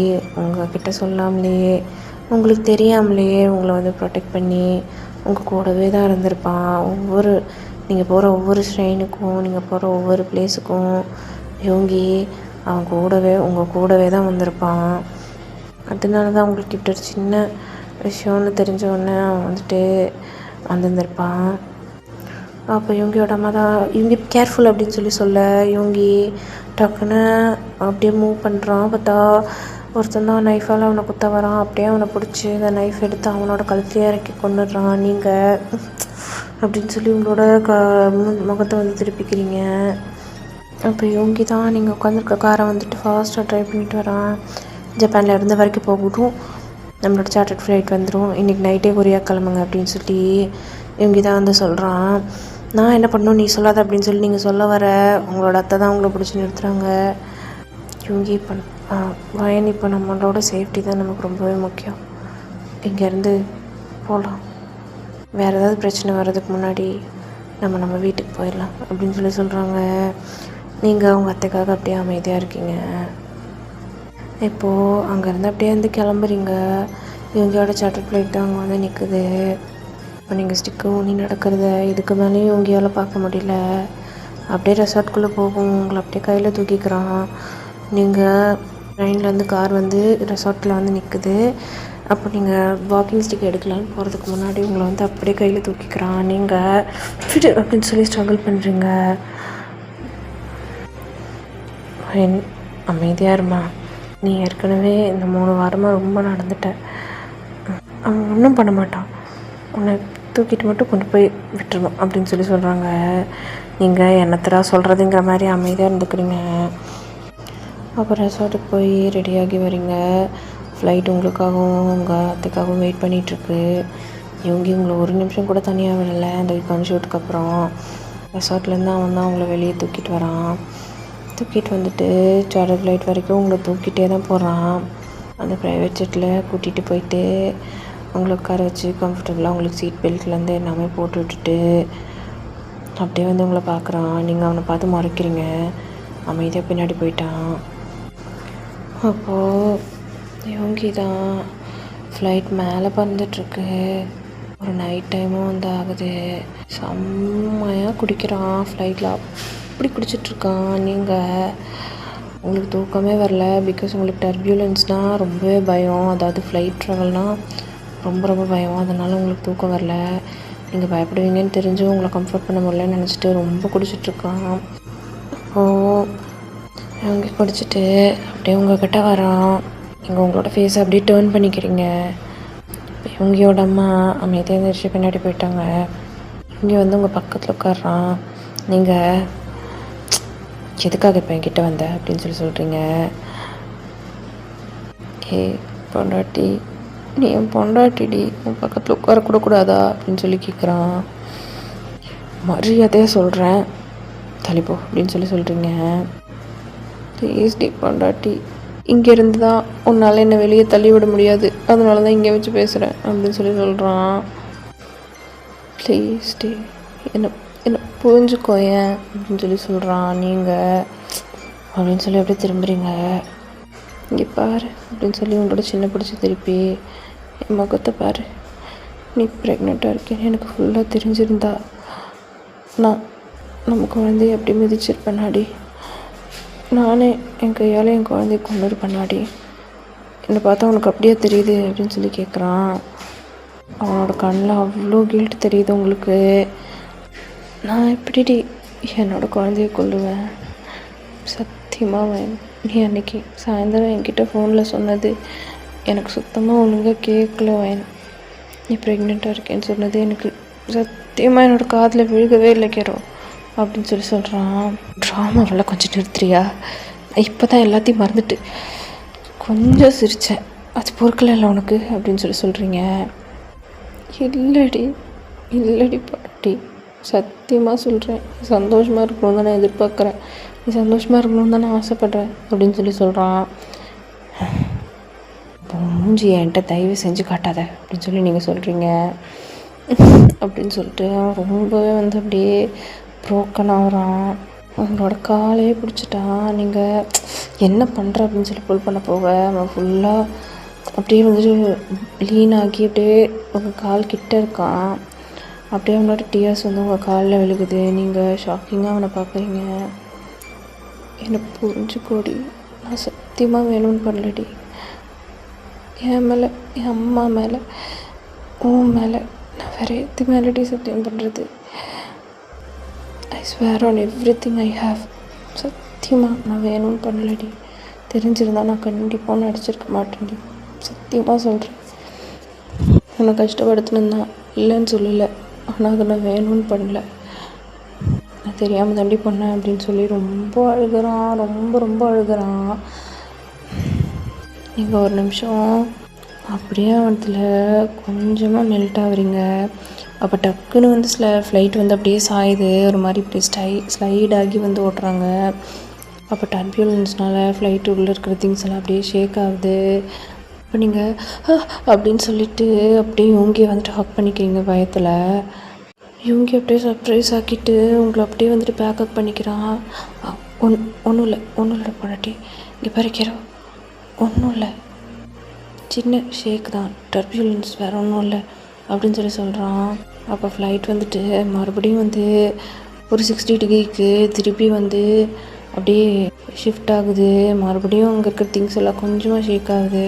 உங்கள்கிட்ட சொல்லாமலேயே உங்களுக்கு தெரியாமலேயே உங்களை வந்து ப்ரொடெக்ட் பண்ணி உங்கள் கூடவே தான் இருந்திருப்பான். நீங்கள் போகிற ஒவ்வொரு ஷ்ரைனுக்கும் நீங்கள் போகிற ஒவ்வொரு பிளேஸுக்கும் யோங்கி உங்கள் கூடவே தான் வந்திருப்பான். அதனால தான் உங்களுக்கு இப்படி ஒரு சின்ன விஷயம்னு தெரிஞ்சவொடனே அவன் வந்துட்டு வந்திருந்திருப்பான். அப்போ யோங்கியோட அம்மா தான் இவங்க கேர்ஃபுல் அப்படின்னு சொல்ல யோங்கி டக்குன்னு அப்படியே மூவ் பண்ணுறான். பார்த்தா ஒருத்தன் தான் நைஃபால் அவனை குத்த வரான். அப்படியே அவனை பிடிச்சி அந்த நைஃப் எடுத்து அவனோட கழுத்தையே இறக்கி கொண்டுடுறான். நீங்கள் அப்படின்னு சொல்லி உங்களோட முகத்தை வந்து திருப்பிக்கிறீங்க. அப்போ யோங்கி தான் நீங்கள் உட்காந்துருக்க காரை வந்துட்டு ஃபாஸ்ட்டாக ட்ரைவ் பண்ணிட்டு வரான். ஜப்பானில் இருந்த வரைக்கும் போகட்டும், நம்மளோட சார்ட்டர்ட் ஃப்ளைட் வந்துடும், இன்றைக்கி நைட்டே கொரியா கிளம்புங்க அப்படின்னு சொல்லி இவங்க தான் வந்து சொல்கிறான், நான் என்ன பண்ணணும் நீ சொல்லாத அப்படின்னு சொல்லி நீங்கள் சொல்ல வர உங்களோட அத்தை தான் உங்களை பிடிச்சி நிறுத்துகிறாங்க. இவங்க இப்போ வயன் இப்போ நம்மளோட சேஃப்டி தான் நமக்கு ரொம்பவே முக்கியம். இங்கேருந்து போகலாம், வேறு ஏதாவது பிரச்சனை வர்றதுக்கு முன்னாடி நம்ம வீட்டுக்கு போயிடலாம் அப்படின்னு சொல்லி சொல்கிறாங்க. நீங்கள் அவங்க அத்தைக்காக அப்படியே அமைதியாக இருக்கீங்க. இப்போது அங்கேருந்து அப்படியே வந்து கிளம்புறீங்க. இவங்களோட சார்ட்டர் ஃப்ளைட் தான் அங்கே வந்து நிற்குது. இப்போ நீங்கள் ஸ்டிக்கு ஊனி நடக்கிறத இதுக்கு மேலேயும் இவங்களால் பார்க்க முடியல. அப்படியே ரெசார்ட்குள்ளே போகும், உங்களை அப்படியே கையில் தூக்கிக்கிறான். நீங்கள் ட்ரெயின்லேருந்து கார் வந்து ரெசார்ட்டில் வந்து நிற்குது. அப்போ நீங்கள் வாக்கிங் ஸ்டிக் எடுக்கலான்னு போகிறதுக்கு முன்னாடி உங்களை வந்து அப்படியே கையில் தூக்கிக்கிறான். நீங்கள் ஃபிட் அப்படின்னு சொல்லி ஸ்ட்ரகிள் பண்ணுறீங்க. அமைதியாக இருமா, நீ ஏற்கனவே இந்த 3 வாரமாக ரொம்ப நடந்துட்ட. அவன் ஒன்றும் பண்ண மாட்டான், உன்னை தூக்கிட்டு மட்டும் கொண்டு போய் விட்டுருணும் அப்படின்னு சொல்லி சொல்கிறாங்க. நீங்கள் என்னத்தடா சொல்கிறதுங்கிற மாதிரி அமைதியாக இருந்துக்கிறீங்க. அப்போ ரெசார்ட்டுக்கு போய் ரெடியாகி வரீங்க. ஃப்ளைட் உங்களுக்காகவும் உங்கள் அத்தைக்காகவும் வெயிட் பண்ணிகிட்ருக்கு. இவங்க உங்களை ஒரு நிமிஷம் கூட தனியாக விடலை. அந்த கன் ஷூட்டுக்கு அப்புறம் ரெசார்ட்லேருந்து அவன் தான் உங்களை வெளியே தூக்கிட்டு வரான். தூக்கிட்டு வந்துட்டு சார்ட்டர் ஃப்ளைட் வரைக்கும் உங்களை தூக்கிட்டே தான் போகிறான். அந்த ப்ரைவேட் ஜெட்டில் கூட்டிகிட்டு போயிட்டு உங்களை உட்கார வச்சு கம்ஃபர்டபுளாக உங்களுக்கு சீட் பெல்ட்லேருந்து எல்லாமே போட்டு விட்டுட்டு அப்படியே வந்து உங்களை பார்க்குறான். நீங்கள் அவனை பார்த்து மறைக்கிறீங்க. அமைதியாக பின்னாடி போயிட்டான். அப்போது யோகி தான் ஃப்ளைட் மேலே பறந்துட்டுருக்கு. ஒரு நைட் டைமும் வந்து ஆகுது. செம்மையாக குடிக்கிறான் ஃப்ளைட்டில், அப்படி குடிச்சிட்ருக்கான். நீங்கள் உங்களுக்கு தூக்கமே வரல. பிகாஸ் உங்களுக்கு டர்பியூலன்ஸ்னால் ரொம்பவே பயம். அதாவது ஃப்ளைட் ட்ராவல்னால் ரொம்ப ரொம்ப பயம். அதனால் உங்களுக்கு தூக்கம் வரல. நீங்கள் பயப்படுவீங்கன்னு தெரிஞ்சு உங்களை கம்ஃபர்ட் பண்ண முடியலன்னு நினச்சிட்டு ரொம்ப குடிச்சிட்ருக்கான். அப்போது அவங்க குடிச்சிட்டு அப்படியே உங்கள்கிட்ட வரான். நீங்கள் உங்களோட ஃபேஸை அப்படியே டேர்ன் பண்ணிக்கிறீங்க. இவங்களோட அம்மா அமைதியாக எழுந்திரிச்சு பின்னாடி போயிட்டாங்க. இங்கே வந்து உங்கள் பக்கத்தில் உட்காடுறான். நீங்கள் எதுக்காக இப்போ என்கிட்ட வந்த அப்படின்னு சொல்லி சொல்கிறீங்க. பொண்டாட்டி, நீ என் பொண்டாட்டிடி, உன் பக்கத்தில் உட்காரக்கூடக்கூடாதா அப்படின்னு சொல்லி கேட்குறான். மரியாதையாக சொல்கிறேன், தள்ளிப்போ அப்படின்னு சொல்லி சொல்கிறீங்க. ப்ளீஸ் டி பொண்டாட்டி, இங்கேருந்து தான் உன்னால் என்னை வெளியே தள்ளி விட முடியாது, அதனால தான் இங்கே வச்சு பேசுகிறேன் அப்படின்னு சொல்லி சொல்கிறான். ப்ளீஸ் டி என்ன புரிஞ்சுக்கோயேன் அப்படின்னு சொல்லி சொல்கிறான். நீங்கள் அப்படின்னு சொல்லி அப்படியே திரும்புறீங்க. இங்கே பாரு அப்படின்னு சொல்லி உங்களோட சின்ன பிடிச்சி திருப்பி என் முகத்தை பாரு, நீ ப்ரெக்னெண்ட்டாக இருக்கேன்னு எனக்கு ஃபுல்லாக தெரிஞ்சிருந்தா நம்ம குழந்தைய அப்படி மிதிச்சிருப்பேனாடி. நானே என் கையால் என் குழந்தைய கொண்டு பண்ணாடி. என்னை பார்த்தா உனக்கு அப்படியே தெரியுது அப்படின்னு சொல்லி கேட்குறான். அவனோட கண்ணில் அவ்வளோ கில்ட் தெரியுது உங்களுக்கு. நான் எப்படி என்னோடய குழந்தைய கொல்லுவேன்? சத்தியமாக நீ அன்றைக்கி சாயந்தரம் என்கிட்ட ஃபோனில் சொன்னது எனக்கு சுத்தமாக ஒழுங்காக கேட்கல. நீ ப்ரெக்னெண்ட்டாக இருக்கேன்னு சொன்னது எனக்கு சத்தியமாக என்னோடய காதில் விழுகவே இல்லை கேரோ அப்படின்னு சொல்லி சொல்கிறான். ட்ராமாவெல்லாம் கொஞ்சம் நிறுத்துறியா? இப்போ தான் எல்லாத்தையும் மறந்துட்டு கொஞ்சம் சிரித்தேன், அது பொறுக்கல உனக்கு அப்படின்னு சொல்லி சொல்கிறீங்க. இல்லடி பாட்டி, சத்தியமாக சொல்கிறேன், சந்தோஷமாக இருக்கணும்னு தான் நான் எதிர்பார்க்குறேன், நீ சந்தோஷமாக இருக்கணும்னு தான் நான் ஆசைப்பட்றேன் அப்படின்னு சொல்லி சொல்கிறான். மூஞ்சி என்கிட்ட தயவு செஞ்சு காட்டாத அப்படின்னு சொல்லி நீங்கள் சொல்கிறீங்க. அப்படின்னு சொல்லிட்டு ரொம்பவே வந்து அப்படியே ப்ரோக்கன் ஆகிறான். உங்களோட காலையே பிடிச்சிட்டான். நீங்கள் என்ன பண்ணுற அப்படின்னு சொல்லி புல் பண்ண போக அவன் ஃபுல்லாக அப்படியே வந்துட்டு லீன் ஆகி அப்படியே உங்கள் கால் கிட்ட இருக்கான். அப்படியே அவனோட டியர்ஸ் வந்து உங்கள் காலில் விழுகுது. நீங்கள் ஷாக்கிங்காக அவனை பார்க்குறீங்க. என்னை புரிஞ்சுக்கோடி, நான் சத்தியமாக வேணும்னு பண்ணலடி. என் மேலே, என் அம்மா மேலே, உன் மேலே, நான் வேறு எது மேலடி சத்தியம் பண்ணுறது? I swear on everything I have. சத்தியமாக நான் வேணும்னு பண்ணலடி. தெரிஞ்சிருந்தா நான் கண்டிப்பாக ஒன்று அடிச்சிருக்க மாட்டேன்டி. சத்தியமாக சொல்கிறேன். உன்னை கஷ்டப்படுத்தினா இல்லைன்னு சொல்லலை, ஆனால் அதை நான் வேணும்னு பண்ணல, நான் தெரியாமல் தாண்டி பண்ணேன் அப்படின்னு சொல்லி ரொம்ப அழுகிறான். ரொம்ப அழுகிறான். நீங்கள் ஒரு நிமிஷம் அப்படியே அவனத்தில் கொஞ்சமாக மெல்ட் ஆகுறீங்க. அப்போ டக்குன்னு வந்து ஃப்ளைட் வந்து அப்படியே சாயுது, ஒரு மாதிரி இப்படி ஸ்லைட் ஆகி வந்து ஓட்டுறாங்க. அப்போ டர்பியூலன்ஸ்னால ஃப்ளைட்டு உள்ளே இருக்கிற திங்ஸ் எல்லாம் அப்படியே ஷேக் ஆகுது. அப்போ நீங்கள் அப்படின்னு சொல்லிட்டு அப்படியே இவங்க வந்துட்டு ஹக் பண்ணிக்கிறீங்க பயத்தில். இவங்க அப்படியே சர்ப்ரைஸ் ஆக்கிட்டு உங்களை அப்படியே வந்துட்டு பேக்கப் பண்ணிக்கிறான். ஒன்றும் இல்லை பொண்டாட்டி, இங்கே பறிக்கிறோம், ஒன்றும் இல்லை, சின்ன ஷேக் தான், டர்பியூலன்ஸ் வேறு ஒன்றும் இல்லை அப்படின்னு சொல்கிறான். அப்போ ஃப்ளைட் வந்துட்டு மறுபடியும் வந்து ஒரு 60 டிகிரிக்கு திருப்பி வந்து அப்படியே ஷிஃப்ட் ஆகுது. மறுபடியும் அங்கே இருக்கிற திங்ஸ் எல்லாம் கொஞ்சமாக ஷேக் ஆகுது.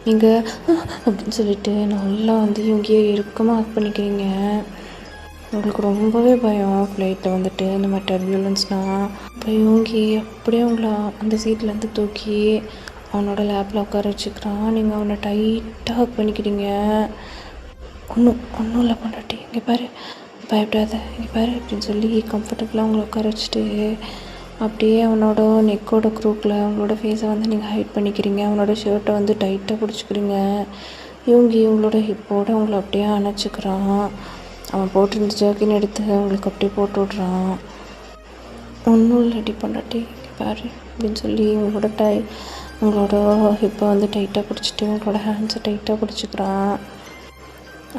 நீங்கள் அப்படின்னு சொல்லிட்டு நல்லா வந்து இவங்கேயே இறுக்கமாக ஹக் பண்ணிக்கிறீங்க. உங்களுக்கு ரொம்பவே பயம் ஃப்ளைட்டில் வந்துட்டு இந்த மாதிரி டர்பியூலன்ஸ்னால். இப்போ இவங்க அப்படியே உங்களை அந்த சீட்லேருந்து தூக்கி அவனோட லேப்பில் உட்கார வச்சுக்கிறான். நீங்கள் அவனை டைட்டாக ஹக் பண்ணிக்கிறீங்க. ஒன்றும் இல்லை பொண்டாட்டி, இங்கே பாரு, பயப்படாத, இங்கே பாரு அப்படின்னு சொல்லி கம்ஃபர்டபுளாக அவங்கள உட்கார வச்சுட்டு அப்படியே அவனோட நெக்கோட குரூப்பில் அவங்களோட ஃபேஸை வந்து நீங்கள் ஹைட் பண்ணிக்கிறீங்க. அவனோட ஷர்ட்டை வந்து டைட்டாக பிடிச்சிக்கிறீங்க. இவங்களோட ஹிப்போடு அவங்கள அப்படியே அணைச்சிக்கிறான். அவன் போட்டிருந்த ஜர்க்கின் எடுத்து அவங்களுக்கு அப்படியே போட்டு விட்றான். ஒன்றும் இல்லடி பொண்டாட்டி, பாரு அப்படின்னு சொல்லி உங்களோட ஹிப்பை வந்து டைட்டாக பிடிச்சிட்டு உங்களோட ஹேண்ட்ஸை டைட்டாக பிடிச்சிக்கிறான்.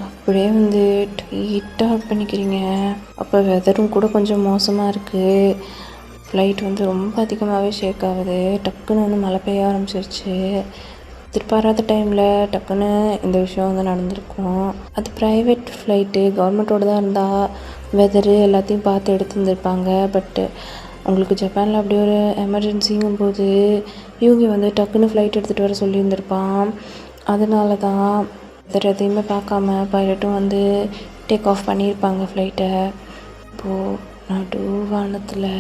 அப்படியே வந்து டைட்டாக பண்ணிக்கிறீங்க. அப்போ வெதரும் கூட கொஞ்சம் மோசமாக இருக்குது. ஃப்ளைட் வந்து ரொம்ப அதிகமாகவே ஷேக் ஆகுது. டக்குன்னு வந்து மழை பெய்ய ஆரம்பிச்சிருச்சு. எதிர்பாராத டைமில் டக்குன்னு இந்த விஷயம் வந்து நடந்திருக்கும். அது ப்ரைவேட் ஃப்ளைட்டு, கவர்மெண்ட்டோடு தான் இருந்தால் வெதரு எல்லாத்தையும் பார்த்து எடுத்துருந்துருப்பாங்க. பட்டு உங்களுக்கு ஜப்பானில் அப்படி ஒரு எமர்ஜென்சிங்கும் போது இவங்க வந்து டக்குன்னு ஃப்ளைட் எடுத்துகிட்டு வர சொல்லியிருந்திருப்பான். அதனால தான் வெதர் எதையுமே பார்க்காம பைலட்டும் வந்து டேக் ஆஃப் பண்ணியிருப்பாங்க ஃப்ளைட்டை. இப்போது நடு வானத்தில்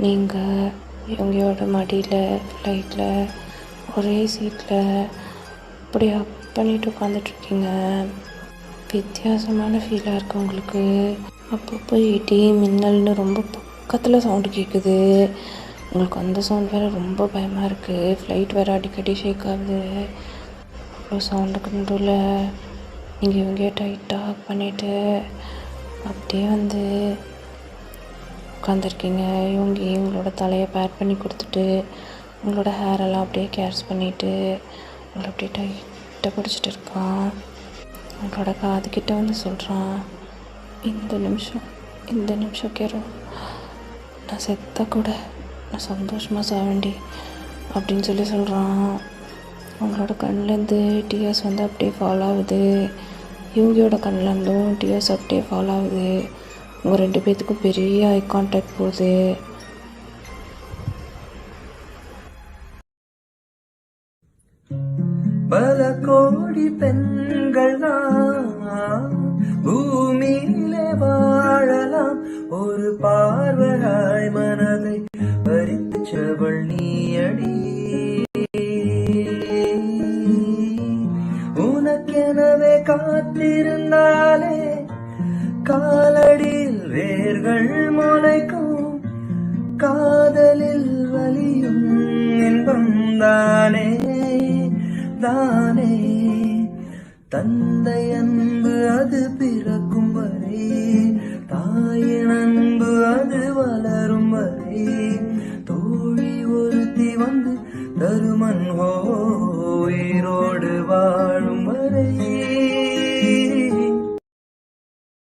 நீங்கள் இவங்களோட மடியில் ஃப்ளைட்டில் ஒரே சீட்டில் அப்படி அப் பண்ணிட்டு உட்காந்துட்ருக்கீங்க. வித்தியாசமான ஃபீலாக இருக்குது உங்களுக்கு. அப்பப்போ இடி மின்னல்னு ரொம்ப பக்கத்தில் சவுண்டு கேட்குது. உங்களுக்கு அந்த சவுண்ட் வேறு ரொம்ப பயமாக இருக்குது. ஃப்ளைட் வேறு அடிக்கடி ஷேக் ஆகுது. அவ்வளோ சவுண்டுக்கு நடுவில் நீங்கள் இவங்க டைட்டாக பண்ணிவிட்டு அப்படியே வந்து உட்காந்துருக்கீங்க. இவங்களோட தலையை பேட் பண்ணி கொடுத்துட்டு உங்களோட ஹேரெல்லாம் அப்படியே கேர்ஸ் பண்ணிவிட்டு உங்களை அப்படியே டைட்டாக பிடிச்சிட்டு இருக்கான். உங்களோட காதுகிட்ட வந்து சொல்கிறான், இந்த நிமிஷம் கேரோ, நான் செத்தா கூட நான் சந்தோஷமாக சாவேண்டி அப்படின்னு சொல்கிறான். உங்களோட கண்ணிலேருந்து டியர்ஸ் வந்து அப்படியே ஃபால் ஆகுது. இவங்களோட கண்ணிலேருந்தும் டியர்ஸ் அப்படியே ஃபால் ஆகுது. உங்கள் 2 பேர்த்துக்கும் பெரிய ஐ கான்டாக்ட் போகுது. பல கோடி பெண்கள் தான் பூமியிலே வாழலாம், ஒரு பார்வையாய் மனதை பறிச்சவள் நீயடி. உனக்கெனவே காத்திருந்தாலே காலடியில் வேர்கள் முளைக்கும், காதலில் வலியும் இன்பம் தானே தந்தை அன்பு அது பிறக்கும் வரை